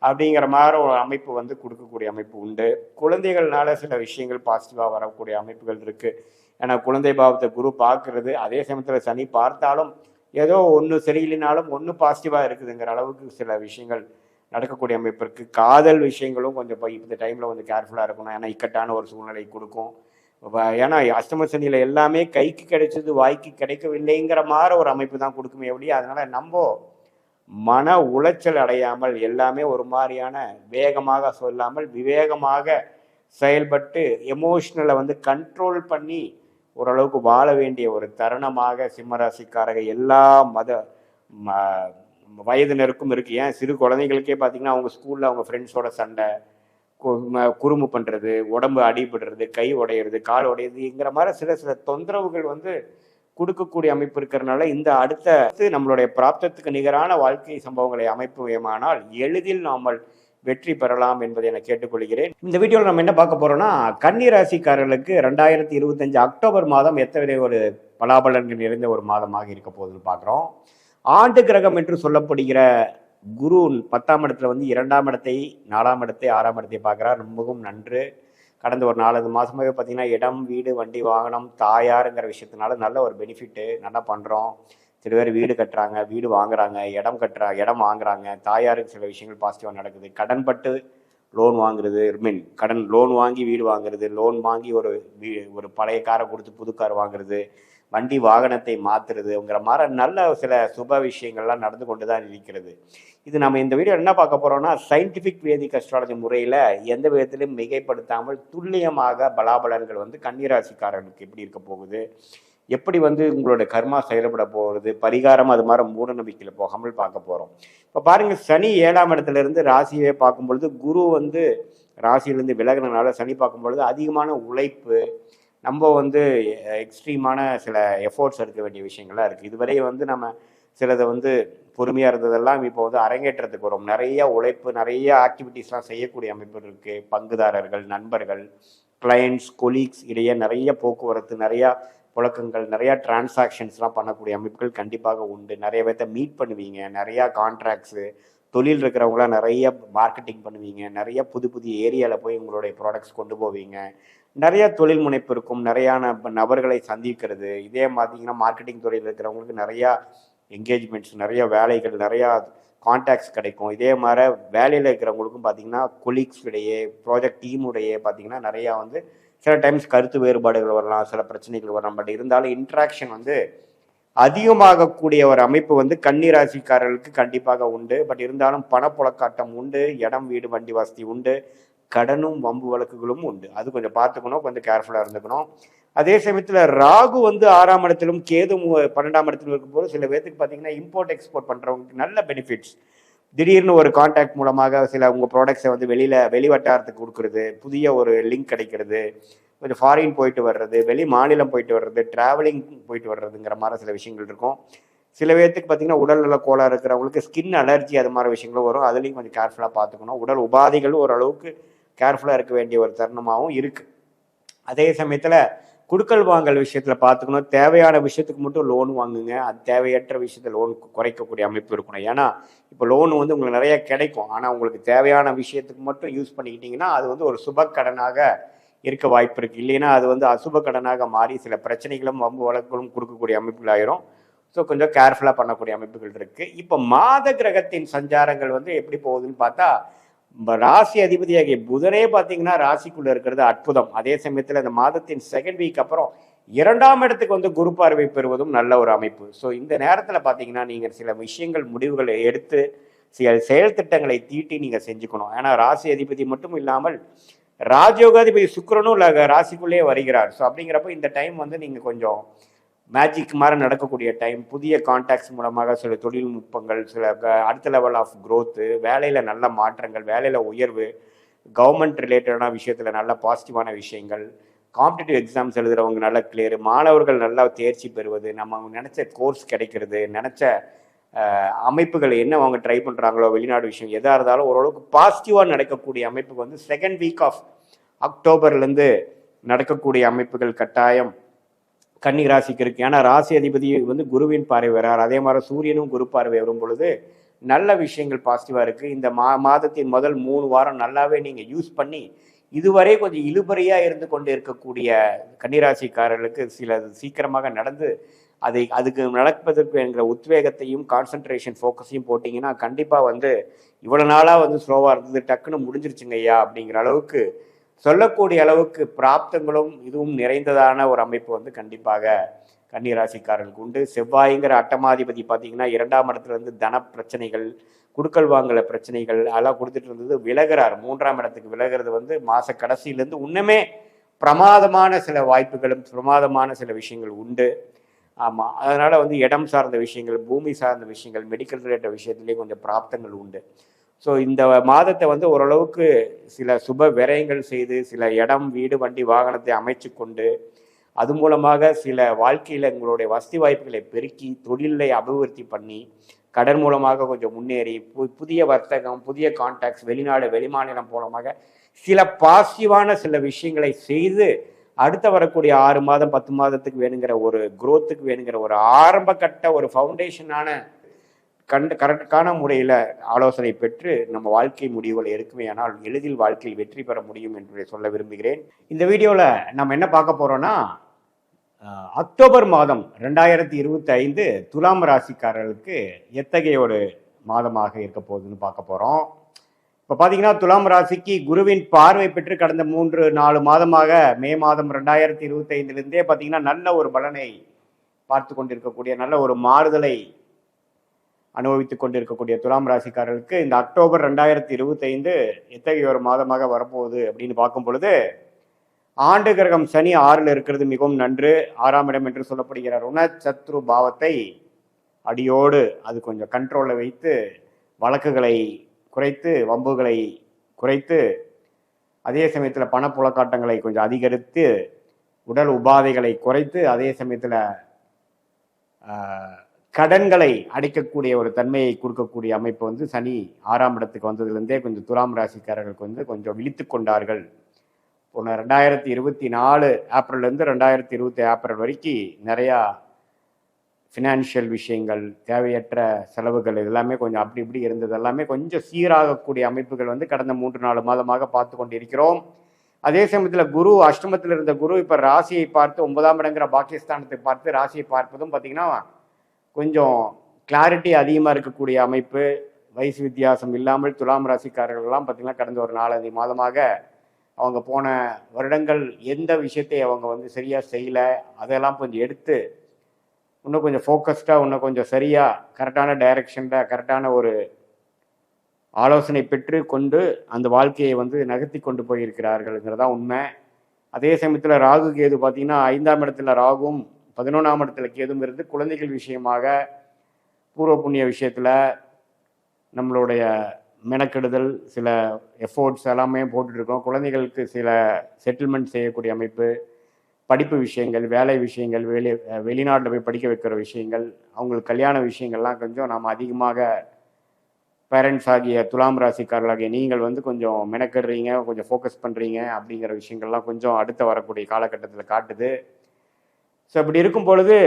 அப்படிங்கிற மாதிரி ஒரு அமைப்பு வந்து கொடுக்கக்கூடிய அமைப்பு உண்டு. குழந்தைகள்னால சில விஷயங்கள் பாசிட்டிவாக வரக்கூடிய அமைப்புகள் இருக்குது. ஏன்னா குழந்தை பாவத்தை குரு பார்க்கறது, அதே சமயத்தில் சனி பார்த்தாலும் ஏதோ ஒன்று சரியில்லைனாலும் ஒன்று பாசிட்டிவாக இருக்குதுங்கிற அளவுக்கு சில விஷயங்கள் நடக்கக்கூடிய அமைப்பு இருக்குது. காதல் விஷயங்களும் கொஞ்சம் இப்போ இந்த டைமில் கொஞ்சம் கேர்ஃபுல்லாக இருக்கணும். ஏன்னா இக்கட்டான ஒரு சூழ்நிலை கொடுக்கும். ஏன்னா அஷ்டம சனியில் எல்லாமே கைக்கு கிடைச்சது வாய்க்கு கிடைக்கவில்லைங்கிற மாதிரி ஒரு அமைப்பு தான் கொடுக்குமே எப்படி. அதனால நம்ம மன உளைச்சல் அடையாமல் எல்லாமே ஒரு மாதிரியான வேகமாக சொல்லாமல் விவேகமாக செயல்பட்டு எமோஷ்னலை வந்து கண்ட்ரோல் பண்ணி ஓரளவுக்கு வாழ வேண்டிய ஒரு தருணமாக சிம்மராசிக்காரங்க எல்லா மத வயதினருக்கும் இருக்கு. ஏன் சிறு குழந்தைங்களுக்கே பார்த்தீங்கன்னா அவங்க ஸ்கூலில் அவங்க ஃப்ரெண்ட்ஸோட சண்டை, குறும்பு பண்ணுறது, உடம்பு அடிபடுறது, கை உடையிறது, கால் உடையிறதுங்கிற மாதிரி சில சில தொந்தரவுகள் வந்து கொடுக்கக்கூடிய அமைப்பு இருக்கிறதுனால இந்த அடுத்த நம்மளுடைய பிராப்தத்துக்கு நிகரான வாழ்க்கை சம்பவங்களை அமைப்புமானால் எளிதில் நாமல் வெற்றி பெறலாம் என்பதை நான் கேட்டுக்கொள்கிறேன். இந்த வீடியோவில் நம்ம என்ன பார்க்க போறோம்னா, கன்னி ராசிக்காரர்களுக்கு 2025 அக்டோபர் மாதம் எத்தனை ஒரு பலாபலன்கள் நிறைந்த ஒரு மாதமாக இருக்க போகுதுன்னு பார்க்குறோம். ஆண்டு கிரகம் என்று சொல்லப்படுகிற குரு 10ஆம் இடத்துல வந்து 2ஆம் இடத்தை, 4ஆம் இடத்தை, 6ஆம் இடத்தை பார்க்குறார். ரொம்பவும் நன்று. கடந்த ஒரு 4 மாதமாகவே பார்த்தீங்கன்னா இடம், வீடு, வண்டி, வாகனம், தாயாருங்கிற விஷயத்தினால நல்ல ஒரு பெனிஃபிட்டு நல்லா பண்ணுறோம். சில பேர் வீடு கட்டுறாங்க, வீடு வாங்குறாங்க, இடம் வாங்குறாங்க, தாயாருக்கு சில விஷயங்கள் பாசிட்டிவாக நடக்குது. கடன்பட்டு லோன் வாங்குறது, கடன் லோன் வாங்கி வீடு வாங்குறது, லோன் வாங்கி ஒரு பழைய காரை கொடுத்து புது கார் வாங்குறது, வண்டி வாகனத்தை மாற்றுறதுங்கிற மாதிரி நல்ல சில சுப விஷயங்கள்லாம் நடந்து கொண்டு தான் இருக்கிறது. இது நம்ம இந்த வீடியோ என்ன பார்க்க போகிறோம்னா, சயின்டிஃபிக் வேதிக் அஸ்ட்ராலஜி முறையில் எந்த விதத்திலும் மிகைப்படுத்தாமல் துல்லியமாக பலாபலன்கள் வந்து கன்னிராசிக்காரர்களுக்கு எப்படி இருக்க போகுது, எப்படி வந்து உங்களோட கர்மா செயல்பட போகிறது, பரிகாரம் அது மாதிரி மூட நம்பிக்கையில் போகாமல் பார்க்க போகிறோம். இப்போ பாருங்கள், சனி 7ஆம் இடத்துல இருந்து ராசியை பார்க்கும்பொழுது குரு வந்து ராசியிலேருந்து விலகினால சனி பார்க்கும்பொழுது அதிகமான உழைப்பு, நம்ம வந்து எக்ஸ்ட்ரீமான சில எஃபோர்ட்ஸ் எடுக்க வேண்டிய விஷயங்கள்லாம் இருக்குது. இதுவரை வந்து நம்ம சிலதை வந்து பொறுமையாக இருந்ததெல்லாம் இப்போ வந்து அரங்கேற்றத்துக்கு வரும். நிறைய உழைப்பு, நிறைய ஆக்டிவிட்டீஸ்லாம் செய்யக்கூடிய அமைப்பு இருக்குது. பங்குதாரர்கள், நண்பர்கள், கிளையண்ட்ஸ், கொலீக்ஸ் இடையே நிறைய போக்குவரத்து, நிறையா புழக்கங்கள், நிறையா டிரான்சாக்ஷன்ஸ்லாம் பண்ணக்கூடிய அமைப்புகள் கண்டிப்பாக உண்டு. நிறைய பேர்த்த மீட் பண்ணுவீங்க, நிறையா கான்ட்ராக்ட்ஸு, தொழில் இருக்கிறவங்களாம் நிறைய மார்க்கெட்டிங் பண்ணுவீங்க, நிறைய புது புதிய ஏரியாவில் போய் உங்களுடைய ப்ராடக்ட்ஸ் கொண்டு போவீங்க, நிறைய தொழில் முனைப்பு இருக்கும், நிறையான நபர்களை சந்திக்கிறது. இதே பார்த்தீங்கன்னா மார்க்கெட்டிங் துறையில் இருக்கிறவங்களுக்கு நிறையா என்கேஜ்மெண்ட்ஸ், நிறைய வேலைகள், நிறையா கான்டாக்ட்ஸ் கிடைக்கும். இதே மாதிரி வேலையில் இருக்கிறவங்களுக்கும் பார்த்தீங்கன்னா கொலீக்ஸ் இடையே, ப்ராஜெக்ட் டீமுடையே பார்த்தீங்கன்னா நிறையா வந்து சில டைம்ஸ் கருத்து வேறுபாடுகள் வரலாம், சில பிரச்சனைகள் வரலாம். பட் இருந்தாலும் இன்ட்ராக்ஷன் வந்து அதிகமாகக்கூடிய ஒரு அமைப்பு வந்து கன்னி ராசிக்காரர்களுக்கு கண்டிப்பாக உண்டு. பட் இருந்தாலும் பணப்புழக்காட்டம் உண்டு, இடம் வீடு வண்டி வசதி உண்டு, கடனும் வம்பு வழக்குகளும் உண்டு. அது கொஞ்சம் பார்த்துக்கணும், கொஞ்சம் கேர்ஃபுல்லாக இருந்துக்கணும். அதே சமயத்தில் ராகு வந்து 6ஆம் இடத்திலும் கேது 12ஆம் இடத்திலும் இருக்கும்போது சில பேருக்கு பார்த்தீங்கன்னா இம்போர்ட் எக்ஸ்போர்ட் பண்ணுறவங்களுக்கு நல்ல பெனிஃபிட்ஸ். திடீர்னு ஒரு கான்டாக்ட் மூலமாக சில உங்கள் ப்ராடக்ட்ஸை வந்து வெளிவட்டாரத்துக்கு கொடுக்குறது, புதிய ஒரு லிங்க் கிடைக்கிறது, கொஞ்சம் ஃபாரின் போயிட்டு வர்றது, வெளி மாநிலம் போயிட்டு வர்றது, டிராவலிங் போயிட்டு வர்றதுங்கிற மாதிரி சில விஷயங்கள் இருக்கும். சில பேர்த்துக்கு பார்த்தீங்கன்னா உடல்நல கோளாறு இருக்கிறவங்களுக்கு ஸ்கின் அலர்ஜி அது மாதிரி விஷயங்களும் வரும். அதுலேயும் கொஞ்சம் கேர்ஃபுல்லாக பார்த்துக்கணும். உடல் உபாதைகளும் ஓரளவுக்கு கேர்ஃபுல்லாக இருக்க வேண்டிய ஒரு தருணமாகவும் இருக்குது. அதே சமயத்தில் குடுக்கல் வாங்கல் விஷயத்தில் பார்த்துக்கணும். தேவையான விஷயத்துக்கு மட்டும் லோன் வாங்குங்க. அது தேவையற்ற விஷயத்தில் லோன் குறைக்கக்கூடிய அமைப்பு இருக்கணும். ஏன்னா இப்போ லோன் வந்து உங்களுக்கு நிறைய கிடைக்கும். ஆனால் உங்களுக்கு தேவையான விஷயத்துக்கு மட்டும் யூஸ் பண்ணிக்கிட்டீங்கன்னா அது வந்து ஒரு சுப கடனாக இருக்க வாய்ப்பு இருக்குது. இல்லைன்னா அது வந்து அசுப கடனாக மாறி சில பிரச்சனைகளும் வம்பு வழக்குகளும் கொடுக்கக்கூடிய அமைப்புகள் ஆயிரும். ஸோ கொஞ்சம் கேர்ஃபுல்லாக பண்ணக்கூடிய அமைப்புகள் இருக்குது. இப்போ மாத கிரகத்தின் சஞ்சாரங்கள் வந்து எப்படி போகுதுன்னு பார்த்தா, ராசி அதிபதியாகிய புதனே பார்த்தீங்கன்னா ராசிக்குள்ள இருக்கிறது அற்புதம். அதே சமயத்தில் இந்த மாதத்தின் செகண்ட் வீக் அப்புறம் 2ஆம் இடத்துக்கு வந்து குரு பார்வை பெறுவதும் நல்ல ஒரு அமைப்பு. ஸோ இந்த நேரத்தில் பார்த்தீங்கன்னா நீங்கள் சில விஷயங்கள் முடிவுகளை எடுத்து சில செயல் திட்டங்களை தீட்டி நீங்கள் செஞ்சுக்கணும். ஏன்னா ராசி அதிபதி மட்டும் இல்லாமல் ராஜயோகாதிபதி சுக்கிரனும் ராசிக்குள்ளேயே வருகிறார். ஸோ அப்படிங்கிறப்ப இந்த டைம் வந்து நீங்கள் கொஞ்சம் மேஜிக் மாதிரி நடக்கக்கூடிய டைம். புதிய கான்டாக்ட்ஸ் மூலமாக சில தொழில்நுட்பங்கள், சில அடுத்த லெவல் ஆஃப் க்ரோத்து, வேலையில் நல்ல மாற்றங்கள், வேலையில் உயர்வு, கவர்மெண்ட் ரிலேட்டடான விஷயத்தில் நல்ல பாசிட்டிவான விஷயங்கள், காம்படிட்டிவ் எக்ஸாம்ஸ் எழுதுகிறவங்க நல்ல கிளியர், மாணவர்கள் நல்லா தேர்ச்சி பெறுவது, நம்ம நினச்ச கோர்ஸ் கிடைக்கிறது, நினச்ச அமைப்புகள் என்ன அவங்க ட்ரை பண்ணுறாங்களோ வெளிநாடு விஷயம் எதாக இருந்தாலும் ஓரளவுக்கு பாசிட்டிவாக நடக்கக்கூடிய அமைப்புக்கு வந்து செகண்ட் வீக் ஆஃப் அக்டோபர்லேருந்து நடக்கக்கூடிய அமைப்புகள் கட்டாயம் கன்னி ராசிக்கு இருக்கு. ஏன்னா ராசி அதிபதி வந்து குருவின் பார்வை வரார். அதே மாதிரி சூரியனும் குரு பார்வை வரும் பொழுது நல்ல விஷயங்கள் பாசிட்டிவாக இருக்குது. இந்த மாதத்தின் முதல் 3 வாரம் நல்லாவே நீங்கள் யூஸ் பண்ணி இதுவரை கொஞ்சம் இழுபறியாக இருந்து கொண்டு இருக்கக்கூடிய கன்னிராசிக்காரர்களுக்கு சில சீக்கிரமாக நடந்து அதுக்கு நடப்பதற்கு என்கிற உத்வேகத்தையும் கான்சன்ட்ரேஷன் ஃபோக்கஸையும் போட்டிங்கன்னா கண்டிப்பாக வந்து இவ்வளோ நாளாக வந்து ஸ்லோவாக இருந்தது டக்குன்னு முடிஞ்சிருச்சுங்க ஐயா அப்படிங்கிற அளவுக்கு சொல்லக்கூடிய அளவுக்கு பிராப்தங்களும் இதுவும் நிறைந்ததான ஒரு அமைப்பு வந்து கண்டிப்பாக கன்னிராசிக்காரர்களுக்கு உண்டு. செவ்வாய்ங்கிற அட்டமாதிபதி பார்த்தீங்கன்னா 2ஆம் இடத்துல இருந்து தன பிரச்சனைகள், குடுக்கல் வாங்கல பிரச்சனைகள் அதெல்லாம் கொடுத்துட்டு இருந்தது விலகிறார். 3ஆம் இடத்துக்கு விலகிறது வந்து மாத கடைசியிலேருந்து இன்னுமே பிரமாதமான சில வாய்ப்புகளும் பிரமாதமான சில விஷயங்கள் உண்டு. ஆமாம், அதனால் வந்து இடம் சார்ந்த விஷயங்கள், பூமி சார்ந்த விஷயங்கள், மெடிக்கல் ரிலேட்டட் விஷயத்துலேயும் கொஞ்சம் பிராப்தங்கள் உண்டு. ஸோ இந்த மாதத்தை வந்து ஓரளவுக்கு சில சுப விரயங்கள் செய்து சில இடம் வீடு வண்டி வாகனத்தை அமைச்சு கொண்டு அது மூலமாக சில வாழ்க்கையில் எங்களுடைய வசதி வாய்ப்புகளை பெருக்கி தொழிலை அபிவிருத்தி பண்ணி கடன் மூலமாக கொஞ்சம் முன்னேறி புதிய வர்த்தகம், புதிய கான்டாக்ட்ஸ், வெளிநாடு வெளிமாநிலம் மூலமாக சில பாசிட்டிவான சில விஷயங்களை செய்து அடுத்த வரக்கூடிய 6 மாதம் 10 மாதத்துக்கு வேணுங்கிற ஒரு குரோத்துக்கு வேணுங்கிற ஒரு ஆரம்ப கட்ட ஒரு ஃபவுண்டேஷனான கரெக்டான முறையில் ஆலோசனை பெற்று நம்ம வாழ்க்கை முடிவுகளை இருக்குமே ஆனால் எளிதில் வாழ்க்கையில் வெற்றி பெற முடியும் என்று சொல்ல விரும்புகிறேன். இந்த வீடியோவில் நம்ம என்ன பார்க்க போகிறோன்னா, அக்டோபர் மாதம் 2025 துலாம் ராசிக்காரர்களுக்கு எத்தகைய ஒரு மாதமாக இருக்க போகுதுன்னு பார்க்க போகிறோம். இப்போ பார்த்தீங்கன்னா துலாம் ராசிக்கு குருவின் பார்வை பெற்று கடந்த 3-4 மாதமாக மே மாதம் 2025 பார்த்தீங்கன்னா நல்ல ஒரு பலனை பார்த்து கொண்டிருக்கக்கூடிய நல்ல ஒரு மாறுதலை அனுபவித்துக் கொண்டிருக்கக்கூடிய துலாம் ராசிக்காரர்களுக்கு இந்த அக்டோபர் 2025 எத்தகைய ஒரு மாதமாக வரப்போகுது அப்படின்னு பார்க்கும் பொழுது, ஆண்டு கிரகம் சனி 6ல் இருக்கிறது மிகவும் நன்று. 6ஆம் இடம் என்று சொல்லப்படுகிற ருணசத்ரு பாவத்தை அடியோடு அது கொஞ்சம் கண்ட்ரோலில் வைத்து வழக்குகளை குறைத்து வம்புகளை குறைத்து அதே சமயத்தில் பணப்புழக்காட்டங்களை கொஞ்சம் அதிகரித்து உடல் உபாதைகளை குறைத்து அதே சமயத்தில் கடன்களை அடைக்கக்கூடிய ஒரு தன்மையை கொடுக்கக்கூடிய அமைப்பு வந்து சனி 6ஆம் இடத்துக்கு வந்ததுலேருந்தே கொஞ்சம் துலாம் ராசிக்காரர்களுக்கு வந்து கொஞ்சம் விழித்து கொண்டார்கள். போன 2024 ஏப்ரல்லேருந்து 2020 ஏப்ரல் வரைக்கும் நிறையா ஃபினான்ஷியல் விஷயங்கள், தேவையற்ற செலவுகள் எல்லாமே கொஞ்சம் அப்படி இப்படி இருந்தது எல்லாமே கொஞ்சம் சீராகக்கூடிய அமைப்புகள் வந்து கடந்த 3-4 மாதமாக பார்த்து கொண்டு இருக்கிறோம். அதே சமயத்தில் குரு அஷ்டமத்தில் இருந்த குரு இப்போ ராசியை பார்த்து 9ஆம் இடங்கிற பாகிஸ்தானத்தை பார்த்து ராசியை பார்ப்பதும் பார்த்திங்கன்னா கொஞ்சம் கிளாரிட்டி அதிகமாக இருக்கக்கூடிய அமைப்பு. வயசு வித்தியாசம் இல்லாமல் துலாம் ராசிக்காரர்கள்லாம் பார்த்திங்கன்னா கடந்த ஒரு 4-5 மாதமாக அவங்க போன வருடங்கள் எந்த விஷயத்தை அவங்க வந்து சரியாக செய்யலை அதெல்லாம் கொஞ்சம் எடுத்து இன்னும் கொஞ்சம் ஃபோக்கஸ்டாக, இன்னும் கொஞ்சம் சரியாக கரெக்டான டைரக்ஷனில் கரெக்டான ஒரு ஆலோசனை பெற்று கொண்டு அந்த வாழ்க்கையை வந்து நகர்த்தி கொண்டு போயிருக்கிறார்கள்ங்கிறதான் உண்மை. அதே சமயத்தில் ராகு கேது பார்த்தீங்கன்னா 5ஆம் இடத்துல ராகும் 11ஆம் இடத்துல கேதும் இருந்து குழந்தைகள் விஷயமாக பூர்வ புண்ணிய விஷயத்தில் நம்மளுடைய மெனக்கெடுதல், சில எஃபோர்ட்ஸ் எல்லாமே போட்டுட்ருக்கோம். குழந்தைகளுக்கு சில செட்டில்மெண்ட் செய்யக்கூடிய அமைப்பு, படிப்பு விஷயங்கள், வேலை விஷயங்கள், வெளிநாட்டில் போய் படிக்க வைக்கிற விஷயங்கள், அவங்களுக்கு கல்யாண விஷயங்கள்லாம் கொஞ்சம் நாம் அதிகமாக பேரண்ட்ஸ் ஆகிய துலாம் ராசிக்காரர்களாகிய நீங்கள் வந்து கொஞ்சம் மெனக்கெடுறீங்க, கொஞ்சம் ஃபோக்கஸ் பண்ணுறீங்க அப்படிங்கிற விஷயங்கள்லாம் கொஞ்சம் அடுத்த வரக்கூடிய காலகட்டத்தில் காட்டுது. ஸோ அப்படி இருக்கும் பொழுது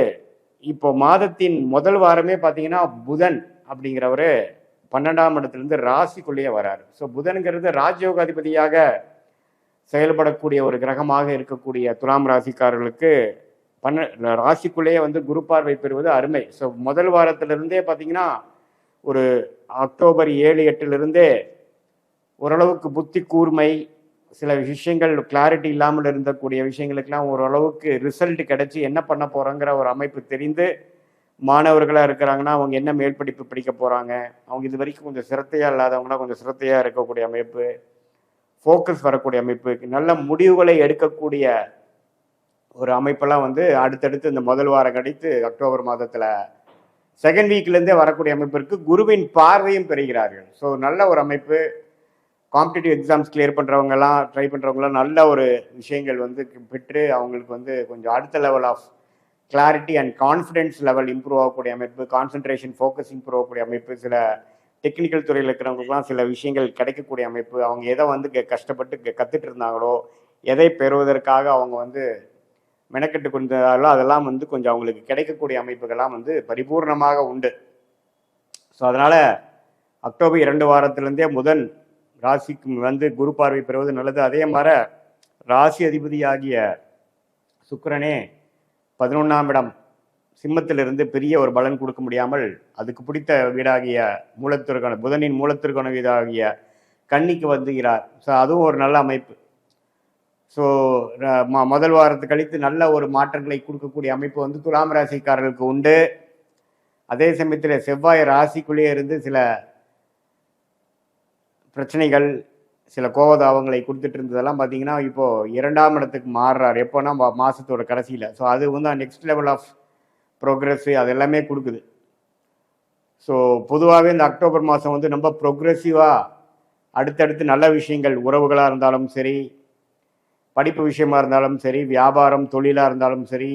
இப்போ மாதத்தின் முதல் வாரமே பார்த்தீங்கன்னா புதன் அப்படிங்கிறவர் 12ஆம் இடத்துலேருந்து ராசிக்குள்ளேயே வராரு. ஸோ புதனுங்கிறது ராஜயோகாதிபதியாக செயல்படக்கூடிய ஒரு கிரகமாக இருக்கக்கூடிய துலாம் ராசிக்காரர்களுக்கு ராசிக்குள்ளேயே வந்து குரு பார்வை பெறுவது அருமை. ஸோ முதல் வாரத்திலிருந்தே பார்த்தீங்கன்னா ஒரு அக்டோபர் 7, 8 ஓரளவுக்கு புத்தி கூர்மை, சில விஷயங்கள் கிளாரிட்டி இல்லாமல் இருந்தக்கூடிய விஷயங்களுக்கெல்லாம் ஓரளவுக்கு ரிசல்ட் கிடைச்சி என்ன பண்ண போகிறோங்கிற ஒரு அமைப்பு தெரிந்து மாணவர்களாக இருக்கிறாங்கன்னா அவங்க என்ன மேல் படிப்பு படிக்க போகிறாங்க, அவங்க இது வரைக்கும் கொஞ்சம் சிரத்தையாக இல்லாதவங்கன்னா கொஞ்சம் சிரத்தையாக இருக்கக்கூடிய அமைப்பு, ஃபோக்கஸ் வரக்கூடிய அமைப்பு, நல்ல முடிவுகளை எடுக்கக்கூடிய ஒரு அமைப்பெல்லாம் வந்து அடுத்தடுத்து இந்த முதல் வாரம் கழித்து அக்டோபர் மாதத்தில் செகண்ட் வீக்லேருந்தே வரக்கூடிய அமைப்பு இருக்குது. குருவின் பார்வையும் பெறுகிறார்கள். ஸோ நல்ல ஒரு அமைப்பு. காம்படிட்டிவ் எக்ஸாம்ஸ் கிளியர் பண்ணுறவங்கலாம், ட்ரை பண்ணுறவங்களாம் நல்ல ஒரு விஷயங்கள் வந்து பெற்று அவங்களுக்கு வந்து கொஞ்சம் அடுத்த level of clarity and confidence level improve ஆகக்கூடிய அமைப்பு, கான்சன்ட்ரேஷன் ஃபோக்கஸ் இம்ப்ரூவ் ஆகக்கூடிய அமைப்பு, சில டெக்னிக்கல் துறையில் இருக்கிறவங்களுக்குலாம் சில விஷயங்கள் கிடைக்கக்கூடிய அமைப்பு, அவங்க எதை வந்து கஷ்டப்பட்டு கற்றுட்டு இருந்தாங்களோ, எதை பெறுவதற்காக அவங்க வந்து மெனக்கெட்டு கொண்டாலோ அதெல்லாம் வந்து கொஞ்சம் அவங்களுக்கு கிடைக்கக்கூடிய அமைப்புகள்லாம் வந்து பரிபூர்ணமாக உண்டு. ஸோ அதனால் அக்டோபர் 2 வாரத்திலேருந்தே புதன் ராசிக்கு வந்து குரு பார்வை பெறுவது நல்லது. அதே மாதிரி ராசி அதிபதியாகிய சுக்கிரனே 11ஆம் இடம் சிம்மத்திலிருந்து பெரிய ஒரு பலன் கொடுக்க முடியாமல் அதுக்கு பிடித்த வீடாகிய மூலத்திற்கான புதனின் மூலத்திற்கான வீடாகிய கன்னிக்கு வந்துகிறார். ஸோ அதுவும் ஒரு நல்ல அமைப்பு. ஸோ முதல் வாரத்து கழித்து நல்ல ஒரு மாற்றங்களை கொடுக்கக்கூடிய அமைப்பு வந்து துலாம் ராசிக்காரர்களுக்கு உண்டு. அதே சமயத்தில் செவ்வாய் ராசிக்குள்ளேயே இருந்து சில பிரச்சனைகள், சில கோபதாபங்களை கொடுத்துட்டு இருந்ததெல்லாம் பார்த்தீங்கன்னா இப்போது 2ஆம் இடத்துக்கு மாறுறார். எப்போனா மாதத்தோட கடைசியில். ஸோ அது வந்து நெக்ஸ்ட் லெவல் ஆஃப் ப்ரோக்ரெஸ்ஸு அது எல்லாமே கொடுக்குது. ஸோ பொதுவாகவே இந்த அக்டோபர் மாதம் வந்து ரொம்ப ப்ரோக்ரெசிவாக அடுத்தடுத்து நல்ல விஷயங்கள், உறவுகளாக இருந்தாலும் சரி, படிப்பு விஷயமா இருந்தாலும் சரி, வியாபாரம் தொழிலாக இருந்தாலும் சரி,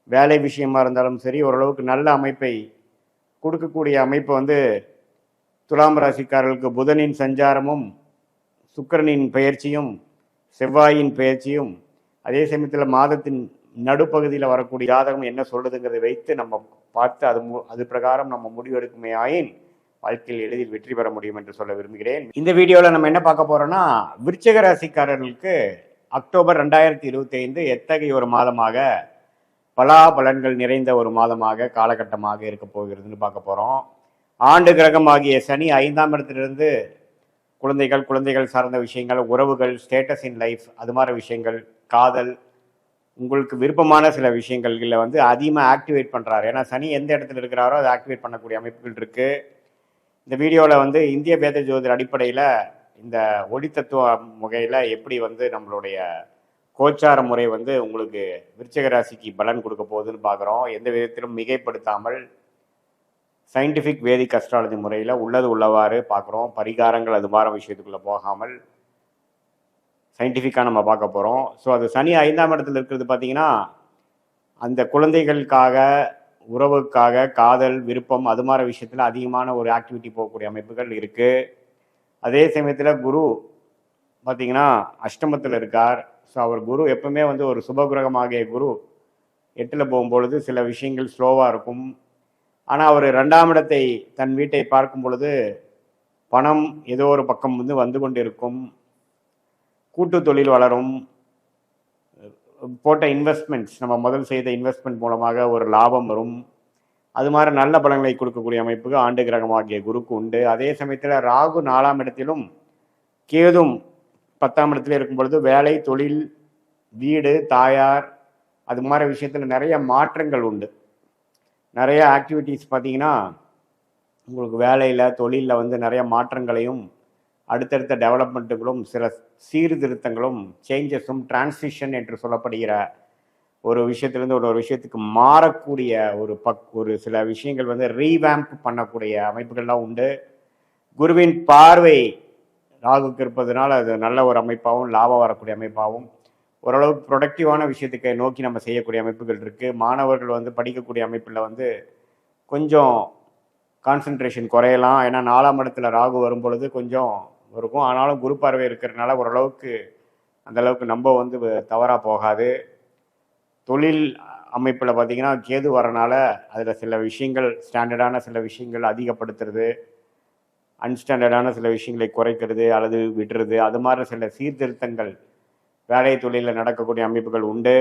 வேலை விஷயமா இருந்தாலும் சரி, ஓரளவுக்கு நல்ல அமைப்பை கொடுக்கக்கூடிய அமைப்பு வந்து துலாம் ராசிக்காரர்களுக்கு புதனின் சஞ்சாரமும், சுக்கிரனின் பெயர்ச்சியும், செவ்வாயின் பெயர்ச்சியும், அதே சமயத்தில் மாதத்தின் நடுப்பகுதியில் வரக்கூடிய ஜாதகம் என்ன சொல்லுதுங்கிறதை வைத்து நம்ம பார்த்து அது பிரகாரம் நம்ம முடிவெடுக்குமே ஆயின் வாழ்க்கையில் எளிதில் வெற்றி பெற முடியும் என்று சொல்ல விரும்புகிறேன். இந்த வீடியோவில் நம்ம என்ன பார்க்க போறோம்னா, விருச்சிக ராசிக்காரர்களுக்கு அக்டோபர் 2025 எத்தகைய ஒரு மாதமாக, பலாபலன்கள் நிறைந்த ஒரு மாதமாக, காலகட்டமாக இருக்க போகிறதுன்னு பார்க்க போகிறோம். ஆண்டு கிரகம் ஆகிய சனி 5ஆம் இடத்திலிருந்து குழந்தைகள் சார்ந்த விஷயங்கள், உறவுகள், ஸ்டேட்டஸ் இன் லைஃப், அது மாதிரி விஷயங்கள், காதல், உங்களுக்கு விருப்பமான சில விஷயங்கள்ல வந்து அதிகமாக ஆக்டிவேட் பண்ணுறாரு. ஏன்னா சனி எந்த இடத்துல இருக்கிறாரோ அதை ஆக்டிவேட் பண்ணக்கூடிய அமைப்புகள் இருக்குது. இந்த வீடியோவில் வந்து இந்திய வேத ஜோதிட அடிப்படையில் இந்த ஒளி தத்துவ முறையில் எப்படி வந்து நம்மளுடைய கோச்சார முறை வந்து உங்களுக்கு விருச்சிக ராசிக்கு பலன் கொடுக்க போகுதுன்னு பார்க்குறோம். எந்த விதத்திலும் மிகைப்படுத்தாமல் சயின்டிஃபிக் வேதிக் அஸ்ட்ராலஜி முறையில் உள்ளது உள்ளவாறு பார்க்குறோம். பரிகாரங்கள் அது மாதிரி விஷயத்துக்குள்ளே போகாமல் சயின்டிஃபிக்காக நம்ம பார்க்க போகிறோம். ஸோ அது சனி 5ஆம் இடத்துல இருக்கிறது பார்த்தீங்கன்னா அந்த குழந்தைகளுக்காக, உறவுக்காக, காதல், விருப்பம் அது மாதிரி விஷயத்தில் அதிகமான ஒரு ஆக்டிவிட்டி போகக்கூடிய அமைப்புகள் இருக்குது. அதே சமயத்தில் குரு பார்த்திங்கன்னா அஷ்டமத்தில் இருக்கார். ஸோ அவர் குரு எப்பவுமே வந்து ஒரு சுபகிரகமாகிய குரு 8ல் போகும்பொழுது சில விஷயங்கள் ஸ்லோவாக இருக்கும். ஆனால் அவர் 2ஆம் இடத்தை தன் வீட்டை பார்க்கும் பொழுது பணம் ஏதோ ஒரு பக்கம் வந்து கொண்டு இருக்கும். கூட்டு தொழில் வளரும். போட்ட இன்வெஸ்ட்மெண்ட்ஸ், நம்ம முதல் செய்த இன்வெஸ்ட்மெண்ட் மூலமாக ஒரு லாபம் வரும். அது மாதிரி நல்ல பலன்களை கொடுக்கக்கூடிய அமைப்புக்கு ஆண்டு கிரகமாகிய குருக்கு உண்டு. அதே சமயத்தில் ராகு 4ஆம் இடத்திலும் கேதும் 10ஆம் இடத்துல இருக்கும் பொழுது வேலை, தொழில், வீடு, தாயார் அது மாதிரி விஷயத்தில் நிறைய மாற்றங்கள் உண்டு. நிறைய ஆக்டிவிட்டீஸ் பார்த்தீங்கன்னா உங்களுக்கு வேலையில் தொழிலில் வந்து நிறைய மாற்றங்களையும் அடுத்தடுத்த டெவலப்மெண்ட்டுகளும் சில சீர்திருத்தங்களும் சேஞ்சஸும் டிரான்சிஷன் என்று சொல்லப்படுகிற ஒரு விஷயத்துலேருந்து ஒரு விஷயத்துக்கு மாறக்கூடிய ஒரு சில விஷயங்கள் வந்து ரீவேம்ப் பண்ணக்கூடிய அமைப்புகள்லாம் உண்டு. குருவின் பார்வை ராகுக்கு இருப்பதனால அது நல்ல ஒரு அமைப்பாகவும் லாபம் வரக்கூடிய அமைப்பாகவும் ஓரளவுக்கு ப்ரொடக்டிவான விஷயத்துக்கு நோக்கி நம்ம செய்யக்கூடிய அமைப்புகள் இருக்குது. மாணவர்கள் வந்து படிக்கக்கூடிய அமைப்பில் வந்து கொஞ்சம் கான்சன்ட்ரேஷன் குறையலாம். ஏன்னா 4ஆம் இடத்துல ராகு வரும் பொழுது கொஞ்சம் இருக்கும். ஆனாலும் குரு பார்வை இருக்கிறதுனால ஓரளவுக்கு அந்தளவுக்கு நம்ம வந்து தவறாக போகாது. தொழில் அமைப்பில் பார்த்திங்கன்னா கேது வரனால அதில் சில விஷயங்கள் ஸ்டாண்டர்டான சில விஷயங்கள் அதிகப்படுத்துறது, அன்ஸ்டாண்டர்டான சில விஷயங்களை குறைக்கிறது அல்லது விடுறது, அது மாதிரி சில சீர்திருத்தங்கள் வேலை தொழிலில் நடக்கக்கூடிய அமைப்புகள் உண்டு.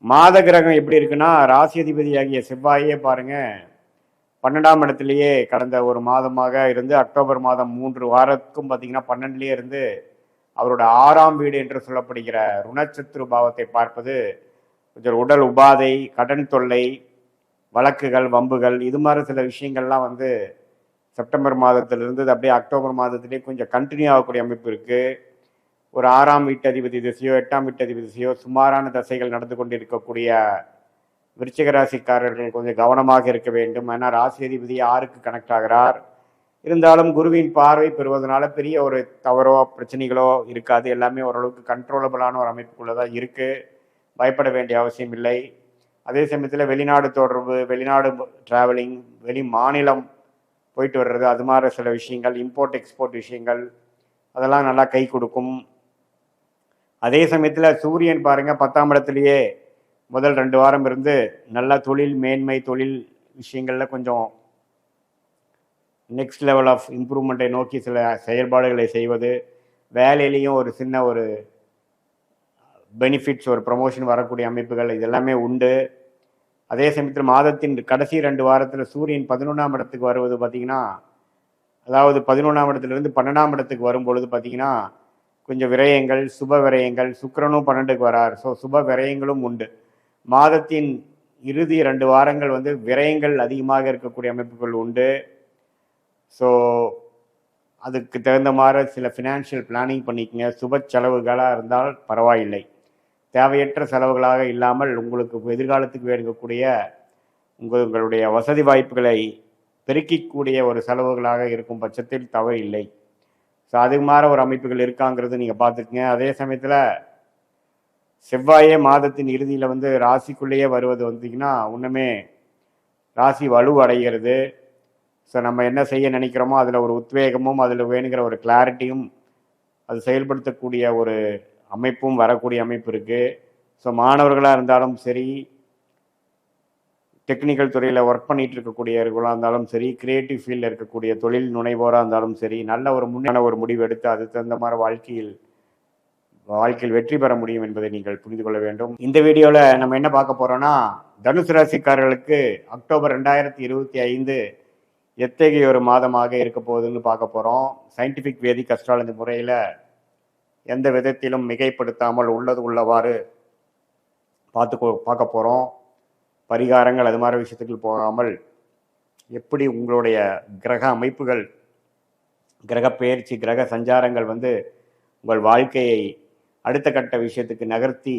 மாத கிரகம் எப்படி இருக்குன்னா ராசி அதிபதியாகிய செவ்வாயே பாருங்க 12ஆம் இடத்துலையே கடந்த ஒரு மாதமாக இருந்து அக்டோபர் மாதம் 3 வாரத்துக்கும் பார்த்தீங்கன்னா 12லேயே இருந்து அவரோட 6ஆம் வீடு என்று சொல்லப்படுகிற ருணச்சத்ரு பாவத்தை பார்ப்பது கொஞ்சம் உடல் உபாதை, கடன் தொல்லை, வழக்குகள், வம்புகள், இது மாதிரி சில விஷயங்கள்லாம் வந்து செப்டம்பர் மாதத்திலிருந்து அப்படியே அக்டோபர் மாதத்திலே கொஞ்சம் கண்டினியூ ஆகக்கூடிய அமைப்பு இருக்குது. ஒரு 6ஆம் வீட்டு அதிபதி திசையோ 8ஆம் வீட்டு அதிபதி திசையோ சுமாரான தசைகள் நடந்து கொண்டிருக்கக்கூடிய விருச்சிக ராசிக்காரர்கள் கொஞ்சம் கவனமாக இருக்க வேண்டும். ஏன்னா ராசி அதிபதி 6க்கு கனெக்ட் ஆகிறார். இருந்தாலும் குருவின் பார்வை பெறுவதனால பெரிய ஒரு தவறோ பிரச்சனைகளோ இருக்காது. எல்லாமே ஓரளவுக்கு கண்ட்ரோலபிளான ஒரு அமைப்புக்குள்ளதான் இருக்கு. பயப்பட வேண்டிய அவசியம் இல்லை. அதே சமயத்தில் வெளிநாடு தொடர்பு, வெளிநாடு டிராவலிங், வெளி மாநிலம் போயிட்டு வர்றது, அது மாதிரி சில விஷயங்கள், இம்போர்ட் எக்ஸ்போர்ட் விஷயங்கள், அதெல்லாம் நல்லா கை கொடுக்கும். அதே சமயத்தில் சூரியன் பாருங்க 10ஆம் இடத்துலையே முதல் 2 வாரம் இருந்து நல்லா தொழில் மேன்மை, தொழில் விஷயங்கள்ல கொஞ்சம் நெக்ஸ்ட் லெவல் ஆஃப் இம்ப்ரூவ்மெண்ட்டை நோக்கி சில செயல்பாடுகளை செய்வது, வேலையிலையும் ஒரு சின்ன ஒரு பெனிஃபிட்ஸ், ஒரு ப்ரமோஷன் வரக்கூடிய அமைப்புகள் இதெல்லாமே உண்டு. அதே சமயத்தில் மாதத்தின் கடைசி 2 வாரத்தில் சூரியன் 11ஆம் இடத்துக்கு வருவது பார்த்தீங்கன்னா, அதாவது 11ஆம் இடத்துலேருந்து 12ஆம் இடத்துக்கு வரும்பொழுது பார்த்தீங்கன்னா கொஞ்சம் விரயங்கள், சுப விரயங்கள், சுக்கிரனும் 12க்கு வரார். ஸோ சுப விரயங்களும் உண்டு. மாதத்தின் இறுதி 2 வாரங்கள் வந்து விரயங்கள் அதிகமாக இருக்கக்கூடிய அமைப்புகள் உண்டு. ஸோ அதுக்கு தகுந்த மாதிரி சில ஃபினான்ஷியல் பிளானிங் பண்ணிக்கங்க. சுப செலவுகளாக இருந்தால் பரவாயில்லை. தேவையற்ற செலவுகளாக இல்லாமல் உங்களுக்கு எதிர்காலத்துக்கு வேண்டக்கூடிய உங்களுடைய வசதி வாய்ப்புகளை பெருக்கிக்கூடிய ஒரு செலவுகளாக இருக்கும் பட்சத்தில் தவறு இல்லை. ஸோ அதுக்கு மாற ஒரு அமைப்புகள் இருக்காங்கிறது நீங்கள் பார்த்துக்குங்க. அதே சமயத்தில் செவ்வாயே மாதத்தின் இறுதியில் வந்து ராசிக்குள்ளேயே வருவது வந்தீங்கன்னா ஒன்றுமே ராசி வலு அடைகிறது. ஸோ நம்ம என்ன செய்ய நினைக்கிறோமோ அதில் ஒரு உத்வேகமும் அதில் வேணுங்கிற ஒரு கிளாரிட்டியும் அது செயல்படுத்தக்கூடிய ஒரு அமைப்பும் வரக்கூடிய அமைப்பு இருக்குது. ஸோ மாணவர்களாக இருந்தாலும் சரி, டெக்னிக்கல் துறையில் ஒர்க் பண்ணிட்டு இருக்கக்கூடியவர்களாக இருந்தாலும் சரி, கிரியேட்டிவ் ஃபீல்டில் இருக்கக்கூடிய தொழில் முனைவோராக இருந்தாலும் சரி, நல்ல ஒரு முன்னான ஒரு முடிவு எடுத்து அது தகுந்த மாதிரி வாழ்க்கையில் வெற்றி பெற முடியும் என்பதை நீங்கள் புரிந்து கொள்ள வேண்டும். இந்த வீடியோவில் நம்ம என்ன பார்க்க போகிறோன்னா, தனுசு ராசிக்காரர்களுக்கு அக்டோபர் 2025 எத்தகைய ஒரு மாதமாக இருக்க போகுதுன்னு பார்க்க போகிறோம். சயின்டிஃபிக் வேதிக் அஸ்ட்ராலஜி முறையில் எந்த விதத்திலும் மிகைப்படுத்தாமல் உள்ளது உள்ளவாறு பார்க்க போகிறோம். பரிகாரங்கள் அது மாதிரி விஷயத்துக்கு போகாமல் எப்படி உங்களுடைய கிரக அமைப்புகள், கிரக பெயர்ச்சி, கிரக சஞ்சாரங்கள் வந்து உங்கள் வாழ்க்கையை அடுத்த கட்ட விஷயத்துக்கு நகர்த்தி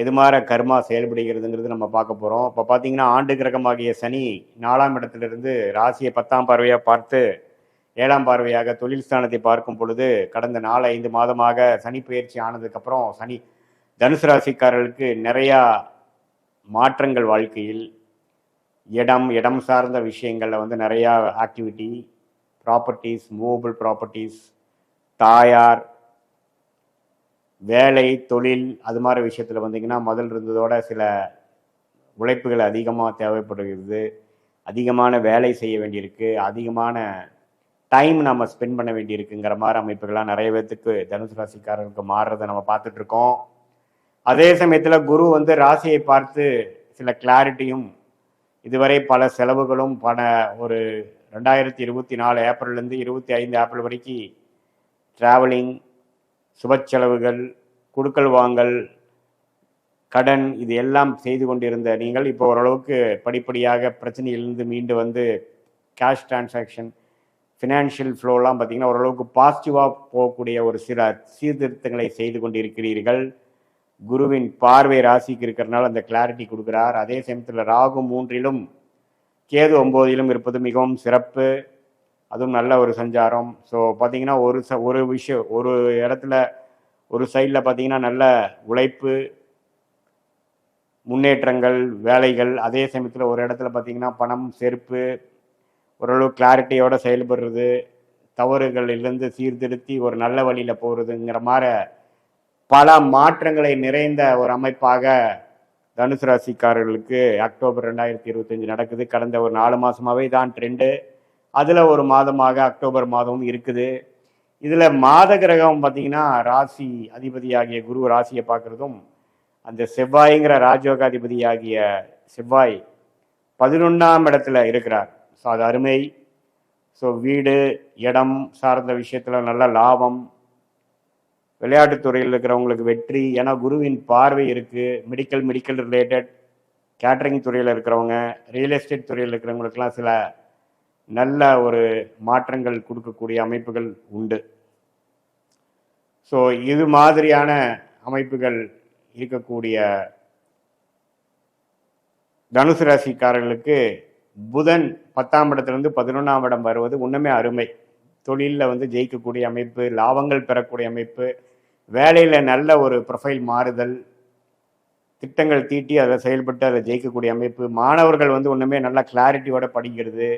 எது மாதிரி கர்மா செயல்படுகிறதுங்கிறது நம்ம பார்க்க போகிறோம். இப்போ பார்த்தீங்கன்னா ஆண்டு கிரகமாகிய சனி 4ஆம் இடத்திலிருந்து ராசியை 10ஆம் பார்வையாக பார்த்து 7ஆம் பார்வையாக தொழில் ஸ்தானத்தை பார்க்கும் பொழுது கடந்த 4-5 மாதமாக சனி பயிற்சி ஆனதுக்கப்புறம் சனி தனுசு ராசிக்காரர்களுக்கு நிறையா மாற்றங்கள், வாழ்க்கையில் இடம் சார்ந்த விஷயங்களில் வந்து நிறையா ஆக்டிவிட்டி, ப்ராப்பர்ட்டிஸ், மூவபிள் ப்ராப்பர்ட்டிஸ், தாயார், வேலை, தொழில், அது மாதிரி விஷயத்தில் வந்தீங்கன்னா முதல் இருந்ததோட சில உழைப்புகள் அதிகமாக தேவைப்படுகிறது. அதிகமான வேலை செய்ய வேண்டியிருக்கு, அதிகமான டைம் நம்ம ஸ்பெண்ட் பண்ண வேண்டியிருக்குங்கிற மாதிரி அமைப்புகள்லாம் நிறைய பேர்த்துக்கு தனுசு ராசிக்காரர்களுக்கு மாறுறதை நம்ம பார்த்துட்ருக்கோம். அதே சமயத்தில் குரு வந்து ராசியை பார்த்து சில கிளாரிட்டியும், இதுவரை பல செலவுகளும் ஒரு 2024 ஏப்ரல்லேருந்து 25 ஏப்ரல் வரைக்கும் ட்ராவலிங், சுப செலவுகள், குடுக்கல் வாங்கல், கடன் இது எல்லாம் செய்து கொண்டிருந்த நீங்கள் இப்போ ஓரளவுக்கு படிப்படியாக பிரச்சனையிலிருந்து மீண்டு வந்து கேஷ் டிரான்சாக்ஷன் ஃபினான்ஷியல் ஃப்ளோலாம் பார்த்தீங்கன்னா ஓரளவுக்கு பாசிட்டிவாக போகக்கூடிய ஒரு சில சீர்திருத்தங்களை செய்து கொண்டிருக்கிறீர்கள். குருவின் பார்வை ராசிக்கு இருக்கிறனால அந்த கிளாரிட்டி கொடுக்குறார். அதே சமயத்தில் ராகு 3லும் கேது 9லும் இருப்பது மிகவும் சிறப்பு. அதுவும் நல்ல ஒரு சஞ்சாரம். ஸோ பார்த்தீங்கன்னா ஒரு விஷயம் ஒரு இடத்துல ஒரு சைடில் பார்த்தீங்கன்னா நல்ல உழைப்பு, முன்னேற்றங்கள், வேலைகள். அதே சமயத்தில் ஒரு இடத்துல பார்த்தீங்கன்னா பணம், செருப்பு, ஓரளவு கிளாரிட்டியோட செயல்படுறது, தவறுகளிலிருந்து சீர்திருத்தி ஒரு நல்ல வழியில் போகிறதுங்கிற மாதிரி பல மாற்றங்களை நிறைந்த ஒரு அமைப்பாக தனுசு ராசிக்காரர்களுக்கு அக்டோபர் 2025 நடக்குது. கடந்த ஒரு 4 மாதமாகவே தான் ட்ரெண்டு. அதில் ஒரு மாதமாக அக்டோபர் மாதமும் இருக்குது. இதில் மாத கிரகம் பார்த்தீங்கன்னா ராசி அதிபதியாகிய குரு ராசியை பார்க்குறதும், அந்த செவ்வாய்ங்கிற ராஜயோகாதிபதியாகிய செவ்வாய் 11ஆம் இடத்துல இருக்கிறார். ஸோ அது அருமை. ஸோ வீடு, இடம் சார்ந்த விஷயத்தில் நல்ல லாபம், விளையாட்டுத்துறையில் இருக்கிறவங்களுக்கு வெற்றி. ஏன்னா குருவின் பார்வை இருக்குது. மெடிக்கல் ரிலேட்டட், கேட்ரிங் துறையில் இருக்கிறவங்க, ரியல் எஸ்டேட் துறையில் இருக்கிறவங்களுக்கெல்லாம் சில நல்ல ஒரு மாற்றங்கள் கொடுக்கக்கூடிய அமைப்புகள் உண்டு. ஸோ இது மாதிரியான அமைப்புகள் இருக்கக்கூடிய தனுசு ராசிக்காரர்களுக்கு புதன் 10ஆம் இடத்துலேருந்து 11ஆம் இடம் வருவது ஒன்றுமே அருமை. தொழிலில் வந்து ஜெயிக்கக்கூடிய அமைப்பு, லாபங்கள் பெறக்கூடிய அமைப்பு, வேலையில் நல்ல ஒரு ப்ரொஃபைல் மாறுதல், திட்டங்கள் தீட்டி அதை செயல்பட்டு அதை ஜெயிக்கக்கூடிய அமைப்பு. மாணவர்கள் வந்து ஒன்றுமே நல்லா கிளாரிட்டியோட படிக்கிறது,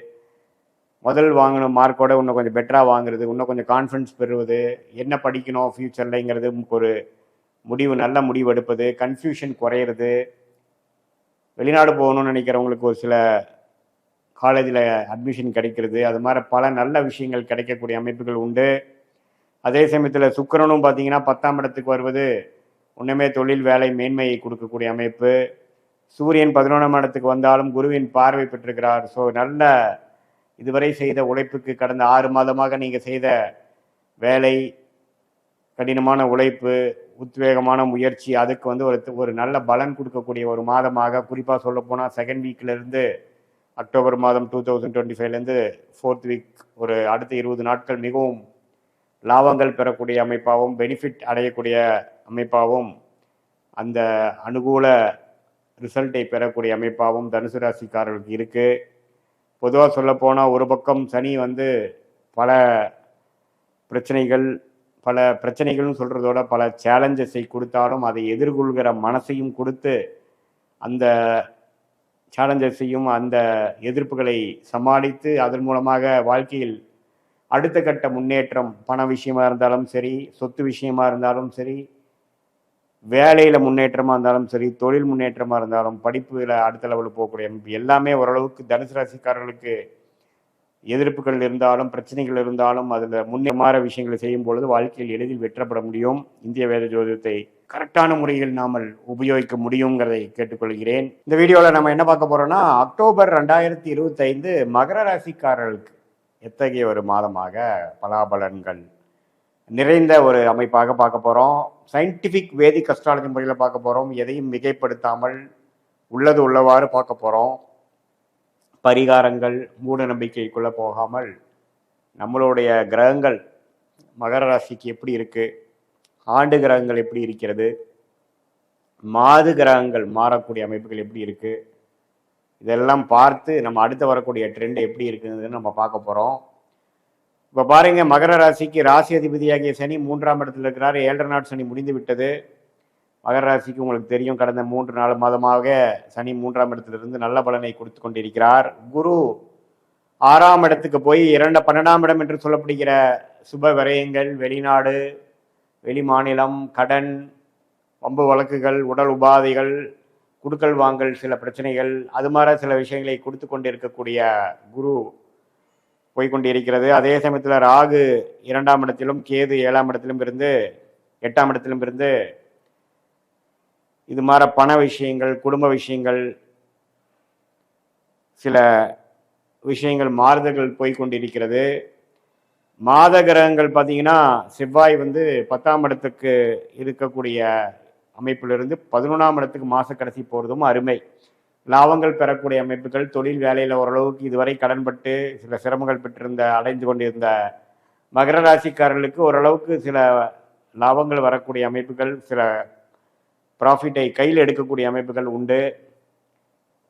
முதல் வாங்கணும் மார்க்கோட இன்னும் கொஞ்சம் பெட்டராக வாங்குறது, இன்னும் கொஞ்சம் கான்ஃபிடன்ஸ் பெறுவது, என்ன படிக்கணும் ஃப்யூச்சர்லங்கிறது ஒரு முடிவு, நல்ல முடிவு எடுப்பது, கன்ஃபியூஷன் குறையிறது, வெளிநாடு போகணும்னு நினைக்கிறவங்களுக்கு ஒரு சில காலேஜில் அட்மிஷன் கிடைக்கிறது, அது மாதிரி பல நல்ல விஷயங்கள் கிடைக்கக்கூடிய அமைப்புகள் உண்டு. அதே சமயத்தில் சுக்கிரனும் பார்த்தீங்கன்னா 10ஆம் இடத்துக்கு வருவது ஒன்றுமே தொழில், வேலை, மேன்மையை கொடுக்கக்கூடிய அமைப்பு. சூரியன் 11ஆம் இடத்துக்கு வந்தாலும் குருவின் பார்வை பெற்றிருக்கிறார். ஸோ நல்ல இதுவரை செய்த உழைப்புக்கு, கடந்த 6 மாதமாக நீங்கள் செய்த வேலை, கடினமான உழைப்பு, உத்வேகமான முயற்சி, அதுக்கு வந்து ஒரு நல்ல பலன் கொடுக்கக்கூடிய ஒரு மாதமாக, குறிப்பாக சொல்ல போனால் செகண்ட் வீக்கிலிருந்து அக்டோபர் மாதம் 2025லேருந்து 4th வீக் ஒரு அடுத்த 20 நாட்கள் மிகவும் லாபங்கள் பெறக்கூடிய அமைப்பாகவும், பெனிஃபிட் அடையக்கூடிய அமைப்பாகவும், அந்த அனுகூல ரிசல்ட்டை பெறக்கூடிய அமைப்பாகவும் தனுசு ராசிக்காரர்களுக்கு இருக்குது. பொதுவாக சொல்லப்போனால் ஒரு பக்கம் சனி வந்து பல பிரச்சனைகள்னு சொல்கிறதோட பல சேலஞ்சஸை கொடுத்தாலும் அதை எதிர்கொள்கிற மனசையும் கொடுத்து அந்த சேலஞ்சஸையும் அந்த எதிர்ப்புகளை சமாளித்து அதன் மூலமாக வாழ்க்கையில் அடுத்த கட்ட முன்னேற்றம், பண விஷயமா இருந்தாலும் சரி, சொத்து விஷயமா இருந்தாலும் சரி, வேலையில் முன்னேற்றமாக இருந்தாலும் சரி, தொழில் முன்னேற்றமாக இருந்தாலும், படிப்பில் அடுத்த லெவலில் போகக்கூடிய எல்லாமே ஓரளவுக்கு தனுசு ராசிக்காரர்களுக்கு எதிர்ப்புகள் இருந்தாலும், பிரச்சனைகள் இருந்தாலும், அதில் முன்னேற விஷயங்களை செய்யும் பொழுது வாழ்க்கையில் எளிதில் வெற்றப்பட முடியும். இந்திய வேத ஜோதிடத்தை கரெக்டான முறையில் நாமல் உபயோகிக்க முடியுங்கிறதை கேட்டுக்கொள்கிறேன். இந்த வீடியோவில் நம்ம என்ன பார்க்க போகிறோம்னா, அக்டோபர் 2025 மகர ராசிக்காரர்களுக்கு எத்தகைய ஒரு மாதமாக பலாபலன்கள் நிறைந்த ஒரு அமைப்பாக பார்க்க போகிறோம். சயின்டிஃபிக் வேதிக் அஸ்ட்ராலஜி முறையில் பார்க்க போகிறோம். எதையும் மிகைப்படுத்தாமல் உள்ளது உள்ளவாறு பார்க்க போகிறோம். பரிகாரங்கள், மூட நம்பிக்கைக்குள்ளே போகாமல் நம்மளுடைய கிரகங்கள் மகர ராசிக்கு எப்படி இருக்குது, ஆண்டு கிரகங்கள் எப்படி இருக்கிறது, மாது கிரகங்கள் மாறக்கூடிய அமைப்புகள் எப்படி இருக்குது, இதெல்லாம் பார்த்து நம்ம அடுத்து வரக்கூடிய ட்ரெண்ட் எப்படி இருக்குதுன்னு நம்ம பார்க்க போகிறோம். இப்போ பாருங்க, மகர ராசிக்கு ராசி அதிபதியாகிய சனி 3ஆம் இடத்துல இருக்கிறார். 7 நாட் சனி முடிந்து விட்டது. மகர ராசிக்கு உங்களுக்கு தெரியும், கடந்த 3-4 மாதமாக சனி 3ஆம் இடத்திலிருந்து நல்ல பலனை கொடுத்து கொண்டிருக்கிறார். குரு 6ஆம் இடத்துக்கு போய் 12ஆம் இடம் என்று சொல்லப்படுகிற சுப விரயங்கள், வெளிநாடு, வெளி மாநிலம், கடன், வம்பு வழக்குகள், உடல் உபாதைகள், குடுக்கல் வாங்கல், சில பிரச்சனைகள், அது மாதிரி சில விஷயங்களை கொடுத்து கொண்டு இருக்கக்கூடிய குரு போய்கொண்டிருக்கிறது. அதே சமயத்தில் ராகு 2ஆம் இடத்திலும், கேது 7ஆம் இடத்திலும் இருந்து 8ஆம் இடத்திலும் இருந்து இது மாதிரி பண விஷயங்கள், குடும்ப விஷயங்கள், சில விஷயங்கள் மாறுதல்கள் போய்கொண்டிருக்கிறது. மாத கிரகங்கள் பார்த்தீங்கன்னா செவ்வாய் வந்து 10ஆம் இடத்துக்கு இருக்கக்கூடிய அமைப்பிலிருந்து 11ஆம் இடத்துக்கு மாத கடைசி போகிறதும் அருமை. லாபங்கள் பெறக்கூடிய அமைப்புகள், தொழில் வேலையில் ஓரளவுக்கு இதுவரை கடன்பட்டு சில சிரமங்கள் பெற்றிருந்த அடைந்து கொண்டிருந்த மகர ராசிக்காரர்களுக்கு ஓரளவுக்கு சில லாபங்கள் வரக்கூடிய அமைப்புகள், சில ப்ராஃபிட்டை கையில் எடுக்கக்கூடிய அமைப்புகள் உண்டு,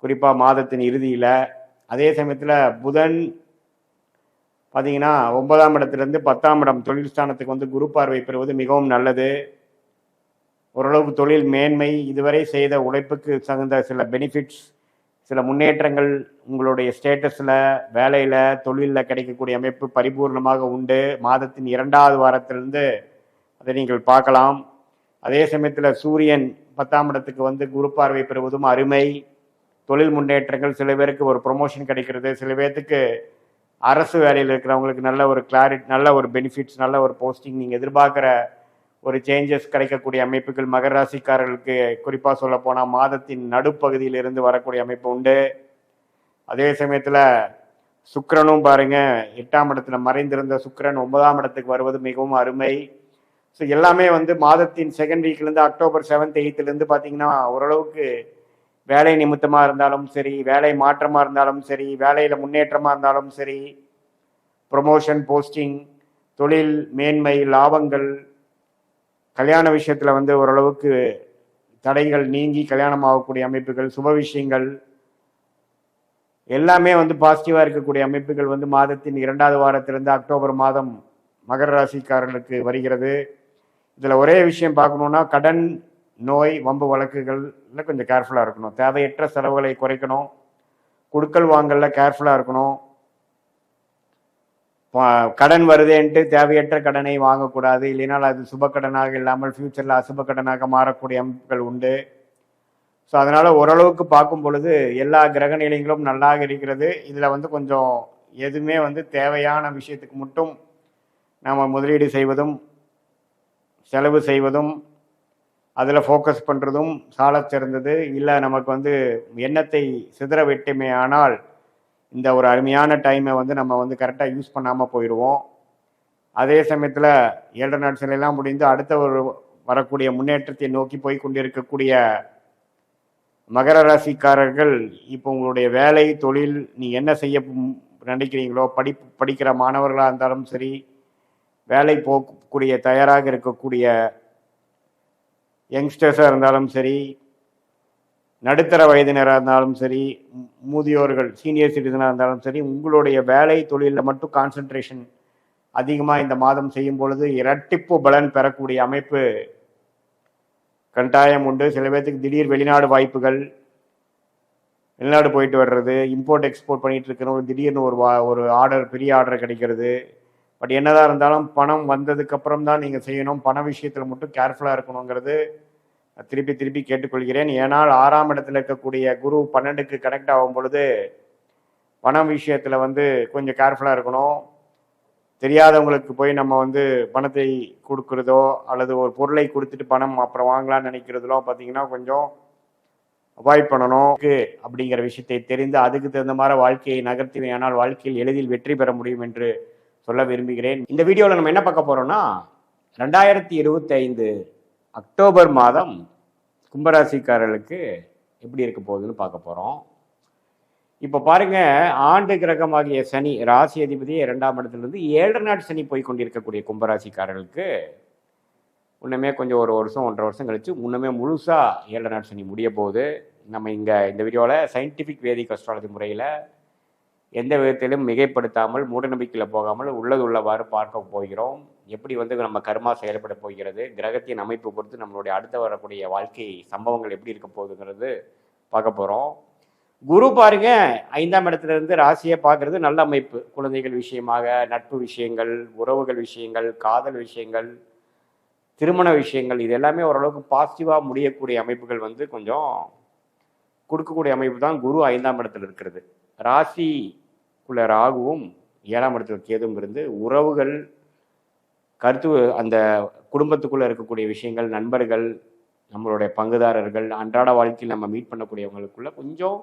குறிப்பாக மாதத்தின் இறுதியில். அதே சமயத்தில் புதன் பார்த்தீங்கன்னா 9ஆம் இடத்திலிருந்து 10ஆம் இடம் தொழில் ஸ்தானத்துக்கு வந்து குரு பார்வை பெறுவது மிகவும் நல்லது. ஓரளவுக்கு தொழில் மேன்மை, இதுவரை செய்த உழைப்புக்கு தகுந்த சில பெனிஃபிட்ஸ், சில முன்னேற்றங்கள் உங்களுடைய ஸ்டேட்டஸில், வேலையில், தொழிலில் கிடைக்கக்கூடிய அமைப்பு பரிபூர்ணமாக உண்டு. மாதத்தின் 2வது வாரத்திலிருந்து அதை நீங்கள் பார்க்கலாம். அதே சமயத்தில் சூரியன் 10ஆம் இடத்துக்கு வந்து குரு பார்வை பெறுவதும் அருமை. தொழில் முன்னேற்றங்கள், சில பேருக்கு ஒரு ப்ரொமோஷன் கிடைக்கிறது, சில பேர்த்துக்கு அரசு வேலையில் இருக்கிறவங்களுக்கு நல்ல ஒரு கிளாரிட்டி, நல்ல ஒரு பெனிஃபிட்ஸ், நல்ல ஒரு போஸ்டிங், நீங்கள் எதிர்பார்க்குற ஒரு சேஞ்சஸ் கிடைக்கக்கூடிய அமைப்புகள் மகர ராசிக்காரர்களுக்கு குறிப்பாக சொல்ல போனால் மாதத்தின் நடுப்பகுதியிலிருந்து வரக்கூடிய அமைப்பு உண்டு. அதே சமயத்தில் சுக்கிரனும் பாருங்க 8ஆம் இடத்துல மறைந்திருந்த சுக்கிரன் 9ஆம் இடத்துக்கு வருவது மிகவும் அருமை. ஸோ எல்லாமே வந்து மாதத்தின் செகண்ட் வீக்லேருந்து அக்டோபர் 7th 8th பார்த்தீங்கன்னா ஓரளவுக்கு வேலை நிமித்தமாக இருந்தாலும் சரி, வேலை மாற்றமாக இருந்தாலும் சரி, வேலையில் முன்னேற்றமாக இருந்தாலும் சரி, ப்ரொமோஷன், போஸ்டிங், தொழில் மேன்மை, லாபங்கள், கல்யாண விஷயத்தில் வந்து ஓரளவுக்கு தடைகள் நீங்கி கல்யாணம் ஆகக்கூடிய அமைப்புகள், சுப விஷயங்கள் எல்லாமே வந்து பாசிட்டிவாக இருக்கக்கூடிய அமைப்புகள் வந்து மாதத்தின் 2வது வாரத்திலிருந்து அக்டோபர் மாதம் மகர ராசிக்காரர்களுக்கு வருகிறது. இதில் ஒரே விஷயம் பார்க்கணுன்னா, கடன், நோய், வம்பு வழக்குகள்ல கொஞ்சம் கேர்ஃபுல்லாக இருக்கணும். தேவையற்ற செலவுகளை குறைக்கணும். கொடுக்கல் வாங்கல்ல கேர்ஃபுல்லாக இருக்கணும். கடன் வருதேன்ட்டு தேவையற்ற கடனை வாங்கக்கூடாது. இல்லைனால் அது சுப கடனாக இல்லாமல் ஃப்யூச்சரில் அசுப கடனாக மாறக்கூடிய அமைப்புகள் உண்டு. ஸோ அதனால் ஓரளவுக்கு பார்க்கும் பொழுது எல்லா கிரக நிலைகளும் நல்லாக இருக்கிறது. இதில் வந்து கொஞ்சம் எதுவுமே வந்து தேவையான விஷயத்துக்கு மட்டும் நாம் முதலீடு செய்வதும், செலவு செய்வதும், அதில் ஃபோக்கஸ் பண்ணுறதும் சாலச் சிறந்தது. இல்லை நமக்கு வந்து எண்ணத்தை சிதற விட்டுமே ஆனால் இந்த ஒரு அருமையான டைமை வந்து நம்ம வந்து கரெக்டாக யூஸ் பண்ணாமல் போயிடுவோம். அதே சமயத்தில் 7 நாட்களெல்லாம் முடிந்து அடுத்த ஒரு வரக்கூடிய முன்னேற்றத்தை நோக்கி போய் கொண்டிருக்கக்கூடிய மகர ராசிக்காரர்கள், இப்போ உங்களுடைய வேலை, தொழில், நீ என்ன செய்ய நினைக்கிறீங்களோ, படிக்கிற மாணவர்களாக இருந்தாலும் சரி, வேலை போகக்கூடிய தயாராக இருக்கக்கூடிய யங்ஸ்டர்ஸாக இருந்தாலும் சரி, நடுத்தர வயதினராக இருந்தாலும் சரி, முதியோர்கள், சீனியர் சிட்டிசனாக இருந்தாலும் சரி, உங்களுடைய வேலை தொழிலில் மட்டும் கான்சன்ட்ரேஷன் அதிகமாக இந்த மாதம் செய்யும் பொழுது இரட்டிப்பு பலன் பெறக்கூடிய அமைப்பு கட்டாயம் உண்டு. சில பேர்த்துக்கு திடீர் வெளிநாடு வாய்ப்புகள், வெளிநாடு போயிட்டு வர்றது, இம்போர்ட் எக்ஸ்போர்ட் பண்ணிட்டு இருக்கிறவங்க திடீர்னு ஒரு ஆர்டர், பெரிய ஆர்டர் கிடைக்கிறது. பட் என்னதான் இருந்தாலும் பணம் வந்ததுக்கு அப்புறம் தான் நீங்கள் செய்யணும். பண விஷயத்தில் மட்டும் கேர்ஃபுல்லாக இருக்கணுங்கிறது திருப்பி திருப்பி கேட்டுக்கொள்கிறேன். ஏனால் 6ஆம் இடத்துல இருக்கக்கூடிய குரு 12க்கு கனெக்ட் ஆகும் பொழுது பணம் விஷயத்தில் வந்து கொஞ்சம் கேர்ஃபுல்லாக இருக்கணும். தெரியாதவங்களுக்கு போய் நம்ம வந்து பணத்தை கொடுக்குறதோ அல்லது ஒரு பொருளை கொடுத்துட்டு பணம் அப்புறம் வாங்கலாம்னு நினைக்கிறதுலோ பார்த்தீங்கன்னா கொஞ்சம் அவாய்ட் பண்ணணும். அப்படிங்கிற விஷயத்தை தெரிந்து அதுக்கு தகுந்த மாதிரி வாழ்க்கையை நகர்த்துவேனால் வாழ்க்கையில் எளிதில் வெற்றி பெற முடியும் என்று சொல்ல விரும்புகிறேன். இந்த வீடியோவில் நம்ம என்ன பார்க்க போறோம்னா, 2025 அக்டோபர் மாதம் கும்பராசிக்காரர்களுக்கு எப்படி இருக்க போகுதுன்னு பார்க்க போகிறோம். இப்போ பாருங்க, ஆண்டு கிரகமாகிய சனி ராசி அதிபதி 2ஆம் இடத்துலேருந்து 7 நாட் சனி போய் கொண்டிருக்கக்கூடிய கும்பராசிக்காரர்களுக்கு இன்னுமே கொஞ்சம் ஒரு வருஷம் 1.5 வருஷம் கழிச்சு இன்னுமே முழுசாக 7 நாட் சனி முடிய போகுது. நம்ம இங்கே இந்த வீடியோவில் சயின்டிஃபிக் வேதிக் அஸ்ட்ராலஜி முறையில் எந்த விதத்திலும் மிகைப்படுத்தாமல், மூடநம்பிக்கையில் போகாமல் உள்ளது உள்ளவாறு பார்க்க போகிறோம். எப்படி வந்து நம்ம கர்மா செயல்பட போகிறது, கிரகத்தின் அமைப்பு பொறுத்து நம்மளுடைய அடுத்த வரக்கூடிய வாழ்க்கை சம்பவங்கள் எப்படி இருக்க போகுதுங்கிறது பார்க்க போகிறோம். குரு பாருங்க 5ஆம் இடத்துல இருந்து ராசியை பார்க்கறது நல்ல அமைப்பு. குழந்தைகள் விஷயமாக, நட்பு விஷயங்கள், உறவுகள் விஷயங்கள், காதல் விஷயங்கள், திருமண விஷயங்கள், இது எல்லாமே ஓரளவுக்கு பாசிட்டிவாக முடியக்கூடிய அமைப்புகள் வந்து கொஞ்சம் கொடுக்கக்கூடிய அமைப்பு தான் குரு 5ஆம் இடத்துல இருக்கிறது. ராசிக்குள்ள ராகுவும் 7ஆம் இடத்துல கேதுவும் இருந்து உறவுகள், கருத்து, அந்த குடும்பத்துக்குள்ளே இருக்கக்கூடிய விஷயங்கள், நண்பர்கள், நம்மளுடைய பங்குதாரர்கள், அன்றாட வாழ்க்கையில் நம்ம மீட் பண்ணக்கூடியவங்களுக்குள்ள கொஞ்சம்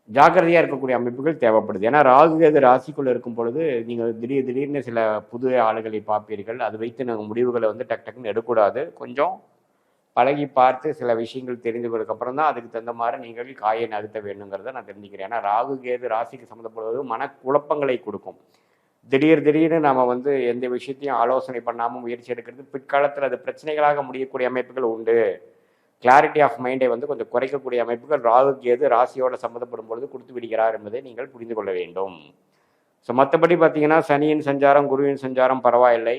ஜாக்கிரதையாக இருக்கக்கூடிய அமைப்புகள் தேவைப்படுது. ஏன்னா ராகு கேது ராசிக்குள்ளே இருக்கும் பொழுது நீங்கள் திடீர்னு சில புது ஆளுகளை பார்ப்பீர்கள். அது வைத்து நாங்கள் முடிவுகளை வந்து டக்குன்னு எடுக்கக்கூடாது. கொஞ்சம் பழகி பார்த்து சில விஷயங்கள் தெரிந்து கொண்டதுக்கப்புறம் தான் அதுக்கு தகுந்த மாதிரி நீங்கள் காயை நகர்த்த வேணுங்கிறத நான் தெரிஞ்சுக்கிறேன். ஏன்னா ராகு கேது ராசிக்கு சம்மந்தப்படுவது மனக்குழப்பங்களை கொடுக்கும். திடீர்னு நாம் வந்து எந்த விஷயத்தையும் ஆலோசனை பண்ணாமல் முயற்சி எடுக்கிறது பிற்காலத்தில் அது பிரச்சனைகளாக முடியக்கூடிய அமைப்புகள் உண்டு. கிளாரிட்டி ஆஃப் மைண்டை வந்து கொஞ்சம் குறைக்கக்கூடிய அமைப்புகள் ராகு கேது ராசியோட சம்மந்தப்படும் பொழுது கொடுத்து விடுகிறார் என்பதை நீங்கள் புரிந்து கொள்ள வேண்டும். ஸோ மற்றபடி பார்த்தீங்கன்னா சனியின் சஞ்சாரம் குருவின் சஞ்சாரம் பரவாயில்லை.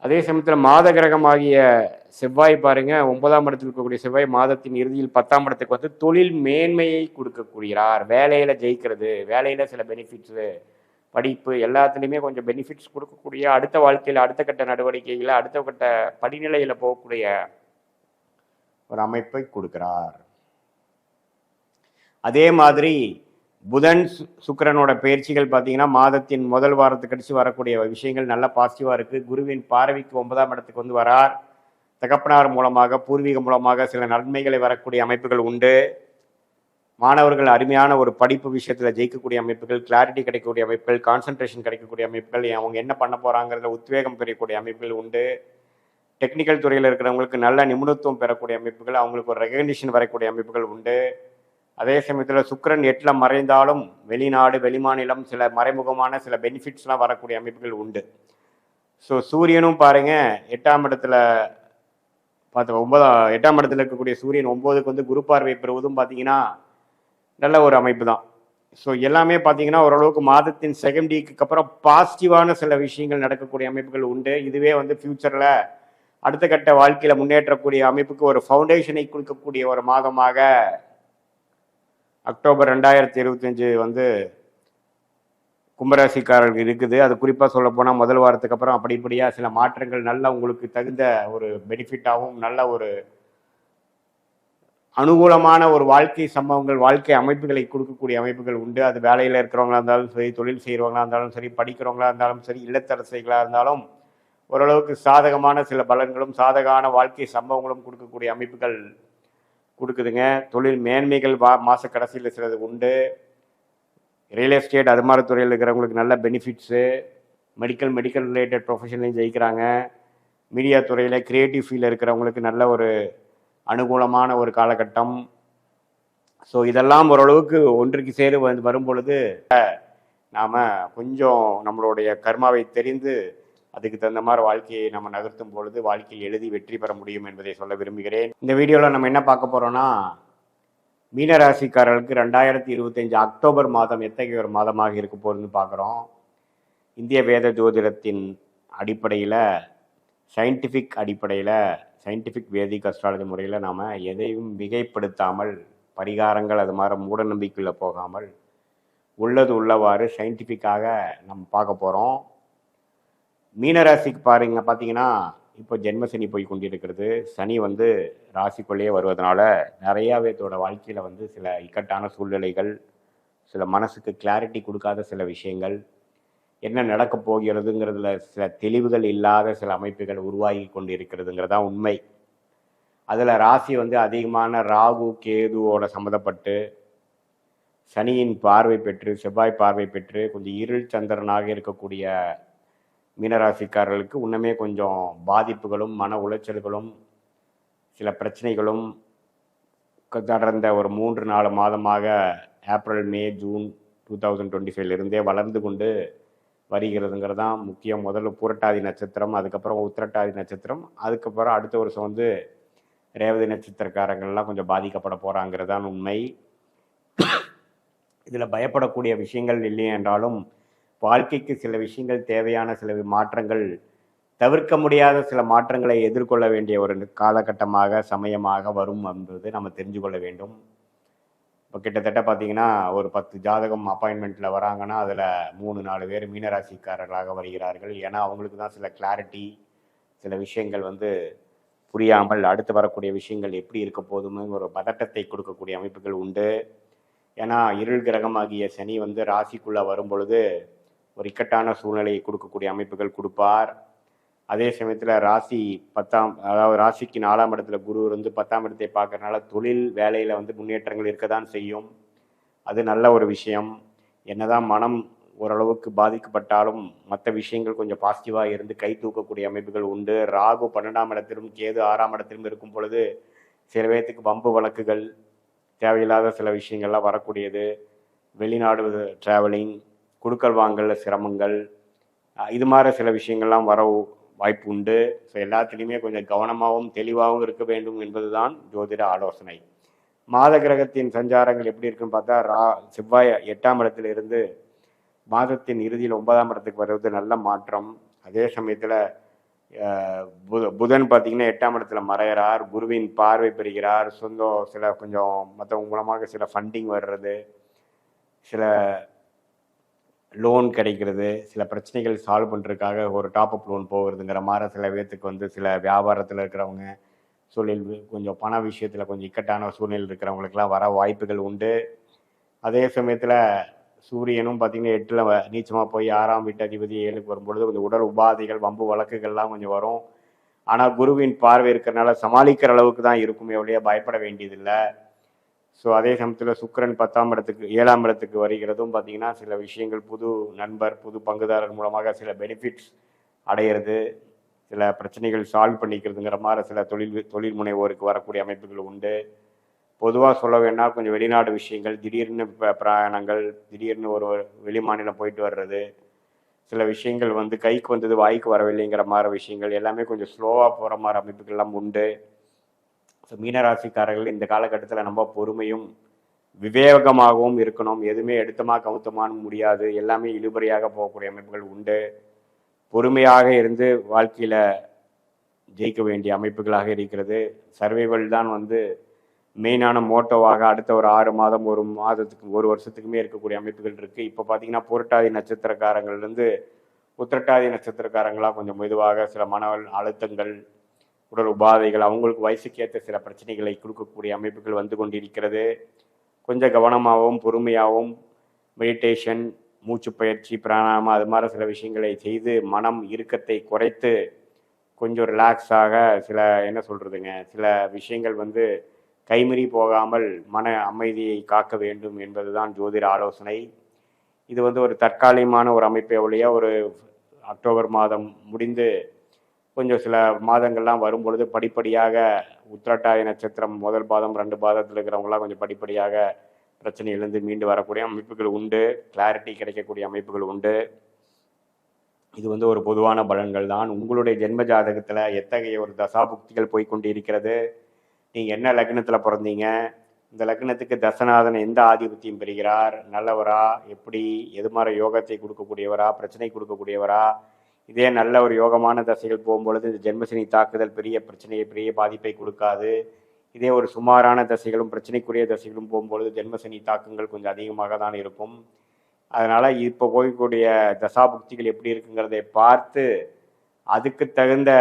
அதே சமயத்தில் மாத கிரகம் ஆகிய செவ்வாய் பாருங்க, 9ஆம் இடத்தில் இருக்கக்கூடிய செவ்வாய் மாதத்தின் இறுதியில் 10ஆம் இடத்துக்கு வந்து தொழில் மேன்மையை கொடுக்கக்கூடியார். வேலையில ஜெயிக்கிறது, வேலையில சில பெனிஃபிட்ஸு, படிப்பு எல்லாத்துலேயுமே கொஞ்சம் பெனிஃபிட்ஸ் கொடுக்கக்கூடிய, அடுத்த வாழ்க்கையில் அடுத்த கட்ட நடவடிக்கையில் அடுத்த கட்ட படிநிலையில் போகக்கூடிய ஒரு அமைப்பை கொடுக்கிறார். அதே மாதிரி புதன் சுக்கிரனோட பயிற்சிகள் பார்த்தீங்கன்னா மாதத்தின் முதல் வாரத்துக்கு கழிச்சு வரக்கூடிய விஷயங்கள் நல்ல பாசிட்டிவாக இருக்குது. குருவின் பார்வைக்கு 9ஆம் இடத்துக்கு வந்து வரார். தகப்பனார் மூலமாக பூர்வீக மூலமாக சில நன்மைகளை வரக்கூடிய அமைப்புகள் உண்டு. மாணவர்கள் அருமையான ஒரு படிப்பு விஷயத்தில் ஜெயிக்கக்கூடிய அமைப்புகள், கிளாரிட்டி கிடைக்கக்கூடிய அமைப்புகள், கான்சன்ட்ரேஷன் கிடைக்கக்கூடிய அமைப்புகள், அவங்க என்ன பண்ண போகிறாங்கிறத உத்வேகம் பெறக்கூடிய அமைப்புகள் உண்டு. டெக்னிக்கல் துறையில் இருக்கிறவங்களுக்கு நல்ல நிபுணத்துவம் பெறக்கூடிய அமைப்புகள், அவங்களுக்கு ஒரு ரெகக்னிஷன் வரக்கூடிய அமைப்புகள் உண்டு. அதே சமயத்தில் சுக்கிரன் 8ல் மறைந்தாலும் வெளிநாடு வெளிமாநிலம் சில மறைமுகமான சில பெனிஃபிட்ஸ்லாம் வரக்கூடிய அமைப்புகள் உண்டு. ஸோ சூரியனும் பாருங்க 8ஆம் இடத்துல பார்த்து 8ஆம் இடத்துல இருக்கக்கூடிய சூரியன் 9க்கு வந்து குரு பார்வை பெறுவதும் பார்த்தீங்கன்னா நல்ல ஒரு அமைப்பு தான். ஸோ எல்லாமே பார்த்தீங்கன்னா ஓரளவுக்கு மாதத்தின் செகண்ட் வீக்கு அப்புறம் பாசிட்டிவான சில விஷயங்கள் நடக்கக்கூடிய அமைப்புகள் உண்டு. இதுவே வந்து ஃபியூச்சரில் அடுத்த கட்ட வாழ்க்கையில் முன்னேற்றக்கூடிய அமைப்புக்கு ஒரு ஃபவுண்டேஷனை கொடுக்கக்கூடிய ஒரு மாதமாக அக்டோபர் 2025 வந்து கும்பராசிக்காரர்களுக்கு இருக்குது. அது குறிப்பாக சொல்ல போனால் முதல் வாரத்துக்கு அப்புறம் அப்படிப்படியாக சில மாற்றங்கள் நல்ல உங்களுக்கு தகுந்த ஒரு பெனிஃபிட்டாகவும் நல்ல ஒரு அனுகூலமான ஒரு வாழ்க்கை சம்பவங்கள் வாழ்க்கை அமைப்புகளை கொடுக்கக்கூடிய அமைப்புகள் உண்டு. அது வேலையில் இருக்கிறவங்களா இருந்தாலும் சரி, தொழில் செய்கிறவங்களா இருந்தாலும் சரி, படிக்கிறவங்களா இருந்தாலும் சரி, இல்லத்தரசிகளாக இருந்தாலும் ஓரளவுக்கு சாதகமான சில பலன்களும் சாதகமான வாழ்க்கை சம்பவங்களும் கொடுக்கக்கூடிய அமைப்புகள் கொடுக்குதுங்க. தொழில் மேன்மைகள் மாத கடைசியில் சிலது உண்டு. ரியல் எஸ்டேட் அது மாதிரி துறையில் இருக்கிறவங்களுக்கு நல்ல பெனிஃபிட்ஸு, மெடிக்கல் ரிலேட்டட் ப்ரொஃபஷன்லையும் ஜெயிக்கிறாங்க. மீடியா துறையில் கிரியேட்டிவ் ஃபீல்டில் இருக்கிறவங்களுக்கு நல்ல ஒரு அனுகூலமான ஒரு காலகட்டம். ஸோ இதெல்லாம் ஓரளவுக்கு ஒன்றுக்கு சேரு வரும் பொழுது நாம் கொஞ்சம் நம்மளுடைய கர்மாவை தெரிந்து அதுக்கு தகுந்த மாதிரி வாழ்க்கையை நம்ம நகர்த்தும் பொழுது வாழ்க்கையில் எழுதி வெற்றி பெற முடியும் என்பதை சொல்ல விரும்புகிறேன். இந்த வீடியோவில் நம்ம என்ன பார்க்க போகிறோன்னா, மீனராசிக்காரர்களுக்கு 2025 அக்டோபர் மாதம் எத்தகைய ஒரு மாதமாக இருக்க போகுதுன்னு பார்க்குறோம். இந்திய வேத ஜோதிடத்தின் அடிப்படையில் சயின்டிஃபிக் வேதிக் அஸ்ட்ராலஜி முறையில் நாம் எதையும் மிகைப்படுத்தாமல் பரிகாரங்கள் அது மாதிரி மூட நம்பிக்கையில் போகாமல் உள்ளது உள்ளவாறு சயின்டிஃபிக்காக நம்ம பார்க்க போகிறோம். மீனராசிக்கு பார்த்தீங்கன்னா இப்போ ஜென்மசனி போய் கொண்டிருக்கிறது. சனி வந்து ராசிக்குள்ளேயே வருவதனால நிறையாவே தோட வாழ்க்கையில் வந்து சில இக்கட்டான சூழ்நிலைகள், சில மனசுக்கு கிளாரிட்டி கொடுக்காத சில விஷயங்கள், என்ன நடக்க போகிறதுங்கிறதுல சில தெளிவுகள் இல்லாத சில அமைப்புகள் உருவாகி கொண்டு இருக்கிறதுங்கிறதான் உண்மை. அதில் ராசி வந்து அதிகமான ராகு கேதுவோட சம்மந்தப்பட்டு சனியின் பார்வை பெற்று செவ்வாய் பார்வை பெற்று கொஞ்சம் இருள் சந்திரனாக இருக்கக்கூடிய மீனராசிக்காரர்களுக்கு இன்னுமே கொஞ்சம் பாதிப்புகளும் மன உளைச்சல்களும் சில பிரச்சனைகளும் தொடர்ந்த ஒரு 3-4 மாதமாக ஏப்ரல் மே ஜூன் 2025 வளர்ந்து கொண்டு வருகிறதுங்கிறதான் முக்கியம். முதல்ல பூரட்டாதி நட்சத்திரம், அதுக்கப்புறம் உத்திரட்டாதி நட்சத்திரம், அதுக்கப்புறம் அடுத்த வருஷம் வந்து ரேவதி நட்சத்திரக்காரங்கள்லாம் கொஞ்சம் பாதிக்கப்பட போகிறாங்கிறதான் உண்மை. இதில் பயப்படக்கூடிய விஷயங்கள் இல்லை என்றாலும் வாழ்க்கைக்கு சில விஷயங்கள் தேவையான சில மாற்றங்கள், தவிர்க்க முடியாத சில மாற்றங்களை எதிர்கொள்ள வேண்டிய ஒரு காலகட்டமாக சமயமாக வரும் என்பது நம்ம தெரிஞ்சு கொள்ள வேண்டும். இப்போ கிட்டத்தட்ட பார்த்தீங்கன்னா ஒரு 10 ஜாதகம் அப்பாயின்மெண்ட்டில் வராங்கன்னா அதில் 3-4 பேர் மீனராசிக்காரர்களாக வருகிறார்கள். ஏன்னா அவங்களுக்கு தான் சில கிளாரிட்டி, சில விஷயங்கள் வந்து புரியாமல் அடுத்து வரக்கூடிய விஷயங்கள் எப்படி இருக்க போதுன்னு ஒரு பதட்டத்தை கொடுக்கக்கூடிய அமைப்புகள் உண்டு. ஏன்னா இருள் கிரகமாகிய சனி வந்து ராசிக்குள்ளே வரும் பொழுது ஒரு இக்கட்டான சூழ்நிலையை கொடுக்கக்கூடிய அமைப்புகள் கொடுப்பார். அதே சமயத்தில் ராசிக்கு 4ஆம் இடத்துல குரு இருந்து 10ஆம் இடத்தை பார்க்கறதுனால தொழில் வேலையில் வந்து முன்னேற்றங்கள் இருக்க தான் செய்யும். அது நல்ல ஒரு விஷயம். என்னதான் மனம் ஓரளவுக்கு பாதிக்கப்பட்டாலும் மற்ற விஷயங்கள் கொஞ்சம் பாசிட்டிவாக இருந்து கை தூக்கக்கூடிய அமைப்புகள் உண்டு. ராகு 12ஆம் இடத்திலும் கேது 6ஆம் இடத்திலும் இருக்கும் பொழுது சில பேர்த்துக்கு வம்பு வழக்குகள், தேவையில்லாத சில விஷயங்கள்லாம் வரக்கூடியது. வெளிநாடு ட்ராவலிங், குடுக்கல் வாங்கல சிரமங்கள், இது மாதிரி சில விஷயங்கள்லாம் வர வாய்ப்பு உண்டு. ஸோ எல்லாத்துலேயுமே கொஞ்சம் கவனமாகவும் தெளிவாகவும் இருக்க வேண்டும் என்பதுதான் ஜோதிட ஆலோசனை. மாத கிரகத்தின் சஞ்சாரங்கள் எப்படி இருக்குன்னு பார்த்தா, செவ்வாய் 8ஆம் இடத்துல இருந்து மாதத்தின் இறுதியில் 9ஆம் இடத்துக்கு வருவது நல்ல மாற்றம். அதே சமயத்தில் புதன் பார்த்தீங்கன்னா 8ஆம் இடத்துல மறையிறார், குருவின் பார்வை பெறுகிறார். சொந்தம் சில கொஞ்சம் மற்றவங்க மூலமாக சில ஃபண்டிங் வர்றது, சில லோன் கிடைக்கிறது, சில பிரச்சனைகள் சால்வ் பண்ணுறதுக்காக ஒரு டாப்அப் லோன் போகிறதுங்கிற மாதிரி சில பேர்த்துக்கு வந்து சில வியாபாரத்தில் இருக்கிறவங்க, தொழில் கொஞ்சம் பண விஷயத்தில் கொஞ்சம் இக்கட்டான சூழ்நிலை இருக்கிறவங்களுக்கெல்லாம் வர வாய்ப்புகள் உண்டு. அதே சமயத்தில் சூரியனும் பார்த்தீங்கன்னா 8ல் நீச்சமாக போய் 6ஆம் வீட்டு அதிபதி 7க்கு வரும்பொழுது கொஞ்சம் உடல் உபாதைகள், வம்பு வழக்குகள்லாம் கொஞ்சம் வரும். ஆனால் குருவின் பார்வை இருக்கிறனால சமாளிக்கிற அளவுக்கு தான் இருக்குமே ஒழிய பயப்பட வேண்டியதில்லை. ஸோ அதே சமயத்தில் சுக்கிரன் 10ஆம் இடத்துக்கு 7ஆம் இடத்துக்கு வருகிறதும் பார்த்தீங்கன்னா சில விஷயங்கள், புது நண்பர், புது பங்குதாரர் மூலமாக சில பெனிஃபிட்ஸ் அடையிறது, சில பிரச்சனைகள் சால்வ் பண்ணிக்கிறதுங்கிற மாதிரி சில தொழில் முனைவோருக்கு வரக்கூடிய அமைப்புகள் உண்டு. பொதுவாக சொல்ல வேணால் கொஞ்சம் வெளிநாடு விஷயங்கள், திடீர்னு பிரயாணங்கள், திடீர்னு ஒரு வெளி மாநிலம் போயிட்டு வர்றது, சில விஷயங்கள் வந்து கைக்கு வந்தது வாய்க்கு வரவில்லைங்கிற மாதிரி விஷயங்கள் எல்லாமே கொஞ்சம் ஸ்லோவாக போகிற மாதிரி அமைப்புகள்லாம் உண்டு. ஸோ மீனராசிக்காரர்கள் இந்த காலகட்டத்தில் நம்ம பொறுமையும் விவேகமாகவும் இருக்கணும். எதுவுமே எடுத்தமா கவுத்தமான்னு முடியாது. எல்லாமே இழுபறியாக போகக்கூடிய அமைப்புகள் உண்டு. பொறுமையாக இருந்து வாழ்க்கையில் ஜெயிக்க வேண்டிய அமைப்புகளாக இருக்கிறது. சர்வைவல் தான் வந்து மெயினான மோட்டோவாக அடுத்த ஒரு 6 மாதம், ஒரு மாதத்துக்கு, ஒரு வருஷத்துக்குமே இருக்கக்கூடிய அமைப்புகள் இருக்குது. இப்போ பார்த்தீங்கன்னா புரட்டாதி நட்சத்திரக்காரங்கள்லேருந்து உத்திரட்டாதி நட்சத்திரக்காரங்களாக கொஞ்சம் மெதுவாக சில மன அழுத்தங்கள், உடல் உபாதைகள், அவங்களுக்கு வயசுக்கேற்ற சில பிரச்சனைகளை கொடுக்கக்கூடிய அமைப்புகள் வந்து கொண்டிருக்கிறது. கொஞ்சம் கவனமாகவும் பொறுமையாகவும் மெடிடேஷன், மூச்சு பயிற்சி, பிராணாயாமம் அது மாதிரி சில விஷயங்களை செய்து மனம் இறுக்கத்தை குறைத்து கொஞ்சம் ரிலாக்ஸாக சில என்ன சொல்கிறதுங்க, சில விஷயங்கள் வந்து கைமீறி போகாமல் மன அமைதியை காக்க வேண்டும் என்பதுதான் ஜோதிட ஆலோசனை. இது வந்து ஒரு தற்காலிகமான ஒரு அமைப்பை ஒழிய ஒரு அக்டோபர் மாதம் முடிந்து கொஞ்சம் சில மாதங்கள்லாம் வரும்பொழுது படிப்படியாக உத்திரட்டாதி நட்சத்திரம் முதல் பாதம் 2 பாதத்தில் இருக்கிறவங்களாம் கொஞ்சம் படிப்படியாக பிரச்சனையிலிருந்து மீண்டு வரக்கூடிய அமைப்புகள் உண்டு. கிளாரிட்டி கிடைக்கக்கூடிய அமைப்புகள் உண்டு. இது வந்து ஒரு பொதுவான பலன்கள் தான். உங்களுடைய ஜென்ம ஜாதகத்தில் எத்தகைய ஒரு தசாபுக்திகள் போய்கொண்டு இருக்கிறது, நீங்கள் என்ன லக்னத்தில் பிறந்தீங்க, இந்த லக்னத்துக்கு தசநாதன் எந்த ஆதிபத்தியம் பெறுகிறார், நல்லவரா, எப்படி, எது மாதிரி யோகத்தை கொடுக்கக்கூடியவரா, பிரச்சனை கொடுக்கக்கூடியவரா, இதே நல்ல ஒரு யோகமான தசைகள் போகும்பொழுது இந்த ஜென்மசனி தாக்குதல் பெரிய பிரச்சனையை, பெரிய பாதிப்பை கொடுக்காது. இதே ஒரு சுமாரான தசைகளும் பிரச்சனைக்குரிய தசைகளும் போகும்பொழுது ஜென்மசனி தாக்கங்கள் கொஞ்சம் அதிகமாக தான் இருக்கும். அதனால் இப்போ போய்க்கூடிய தசாபுக்திகள் எப்படி இருக்குங்கிறதை பார்த்து அதுக்கு தகுந்த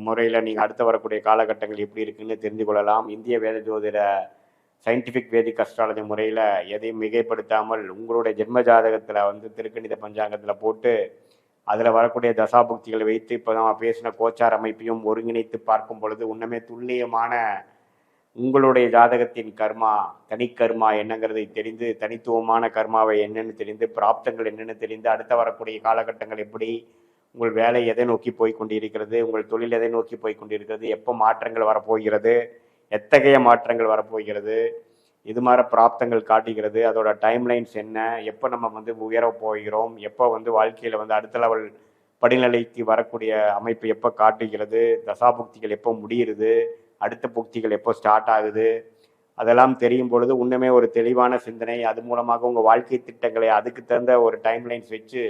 முறையில் நீங்கள் அடுத்து வரக்கூடிய காலகட்டங்கள் எப்படி இருக்குன்னு தெரிந்து கொள்ளலாம். இந்திய வேத ஜோதிட சயின்டிஃபிக் வேதிக் அஸ்ட்ராலஜி முறையில் எதையும் மிகைப்படுத்தாமல் உங்களுடைய ஜென்ம ஜாதகத்தில் வந்து திருக்கணித பஞ்சாங்கத்தில் போட்டு அதில் வரக்கூடிய தசாபுக்திகளை வைத்து இப்போ நம்ம பேசின கோச்சார் அமைப்பையும் ஒருங்கிணைத்து பார்க்கும் பொழுது உண்மையே துல்லியமான உங்களுடைய ஜாதகத்தின் கர்மா, தனிக்கர்மா என்னங்கிறதை தெரிந்து, தனித்துவமான கர்மாவை என்னென்னு தெரிந்து, பிராப்தங்கள் என்னென்னு தெரிந்து, அடுத்த வரக்கூடிய காலகட்டங்கள் எப்படி, உங்கள் வேலை எதை நோக்கி போய் கொண்டிருக்கிறது, உங்கள் தொழில் எதை நோக்கி போய் கொண்டிருக்கிறது, எப்போ மாற்றங்கள் வரப்போகிறது, எத்தகைய மாற்றங்கள் வரப்போகிறது, இது மாதிரி பிராப்தங்கள் காட்டுகிறது, அதோட டைம்லைன்ஸ் என்ன, எப்போ நம்ம வந்து உயர போகிறோம், எப்போ வந்து வாழ்க்கையில் வந்து அடுத்த லெவல் படிநிலைக்கு வரக்கூடிய அமைப்பு எப்போ காட்டுகிறது, தசாபுக்திகள் எப்போ முடிகிறது, அடுத்த புக்திகள் எப்போ ஸ்டார்ட் ஆகுது, அதெல்லாம் தெரியும் பொழுது இன்னுமே ஒரு தெளிவான சிந்தனை, அது மூலமாக உங்கள் வாழ்க்கை திட்டங்களை அதுக்கு தகுந்த ஒரு டைம்லைன்ஸ் வச்சு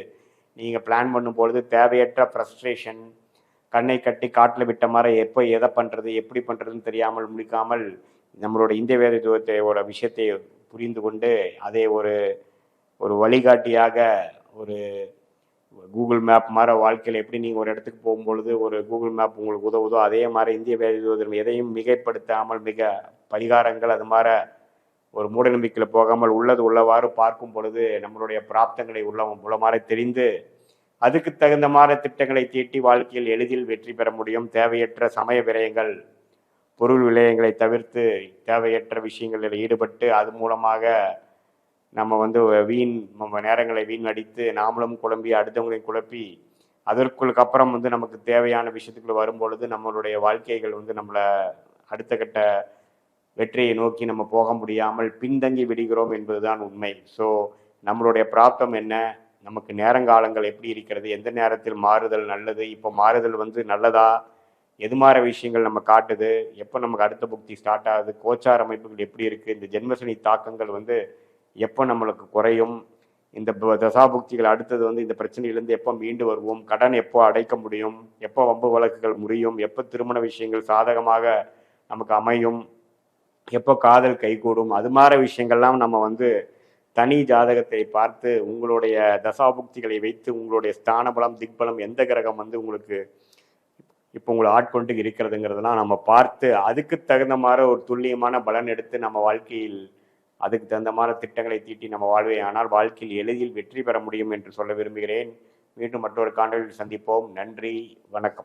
நீங்கள் பிளான் பண்ணும்பொழுது தேவையற்ற ஃப்ரஸ்ட்ரேஷன், கண்ணை கட்டி காட்டில் விட்ட மாதிரி எப்போ எதை பண்ணுறது, எப்படி பண்ணுறதுன்னு தெரியாமல் முடிக்காமல் நம்மளோட இந்திய வேத ஜோதிடத்தோட விஷயத்தை புரிந்து கொண்டு அதை ஒரு ஒரு வழிகாட்டியாக ஒரு கூகுள் மேப் மாதிரி வாழ்க்கையில் எப்படி நீங்கள் ஒரு இடத்துக்கு போகும்பொழுது ஒரு கூகுள் மேப் உங்களுக்கு உதவுதோ அதே மாதிரி இந்திய வேத ஜோதிடம் எதையும் மிகைப்படுத்தாமல் மிக பரிகாரங்கள் அது மாதிரி ஒரு மூடநம்பிக்கையில் போகாமல் உள்ளது உள்ளவாறு பார்க்கும் பொழுது நம்மளுடைய பிராப்தங்களை உள்ளமாறு தெரிந்து அதுக்கு தகுந்த மாதிரி திட்டங்களை தீட்டி வாழ்க்கையில் எளிதில் வெற்றி பெற முடியும். தேவையற்ற சமய விரயங்கள், பொருள் விரயங்களை தவிர்த்து தேவையற்ற விஷயங்களில் ஈடுபட்டு அது மூலமாக நம்ம வந்து நம்ம நேரங்களை வீணடித்து நாமளும் குழம்பி அடுத்தவங்களையும் குழப்பி அதற்குள்ளுக்கு அப்புறம் வந்து நமக்கு தேவையான விஷயத்துக்குள்ள வரும்பொழுது நம்மளுடைய வாழ்க்கைகள் வந்து நம்மளை அடுத்த கட்ட வெற்றியை நோக்கி நம்ம போக முடியாமல் பின்தங்கி விடுகிறோம் என்பதுதான் உண்மை. ஸோ நம்மளுடைய பிராப்தம் என்ன, நமக்கு நேரங்காலங்கள் எப்படி இருக்கிறது, எந்த நேரத்தில் மாறுதல் நல்லது, இப்போ மாறுதல் வந்து நல்லதா, எது மாதிரி விஷயங்கள் நம்ம காட்டுது, எப்போ நமக்கு அடுத்த புக்தி ஸ்டார்ட் ஆகுது, கோச்சார அமைப்புகள் எப்படி இருக்குது, இந்த ஜென்மசனி தாக்கங்கள் வந்து எப்போ நம்மளுக்கு குறையும், இந்த தசாபுக்திகள் அடுத்தது வந்து இந்த பிரச்சனையிலேருந்து எப்போ மீண்டு வருவோம், கடன் எப்போ அடைக்க முடியும், எப்போ வம்பு வழக்குகள் முடியும், எப்போ திருமண விஷயங்கள் சாதகமாக நமக்கு அமையும், எப்போ காதல் கைகூடும், அது மாதிரி விஷயங்கள்லாம் நம்ம வந்து தனி ஜாதகத்தை பார்த்து உங்களுடைய தசாபுக்திகளை வைத்து உங்களுடைய ஸ்தான பலம் திக்பலம் எந்த கிரகம் வந்து உங்களுக்கு இப்போ உங்களை ஆட்கொண்டு இருக்கிறதுங்கிறதெல்லாம் நம்ம பார்த்து அதுக்கு தகுந்த மாதிரி ஒரு துல்லியமான பலன் எடுத்து நம்ம வாழ்க்கையில் அதுக்கு தகுந்த மாதிரி திட்டங்களை தீட்டி நம்ம வாழ்வே ஆனால் வாழ்க்கையில் எளிதில் வெற்றி பெற முடியும் என்று சொல்ல விரும்புகிறேன். மீண்டும் மற்றொரு காணொலியில் சந்திப்போம். நன்றி, வணக்கம்.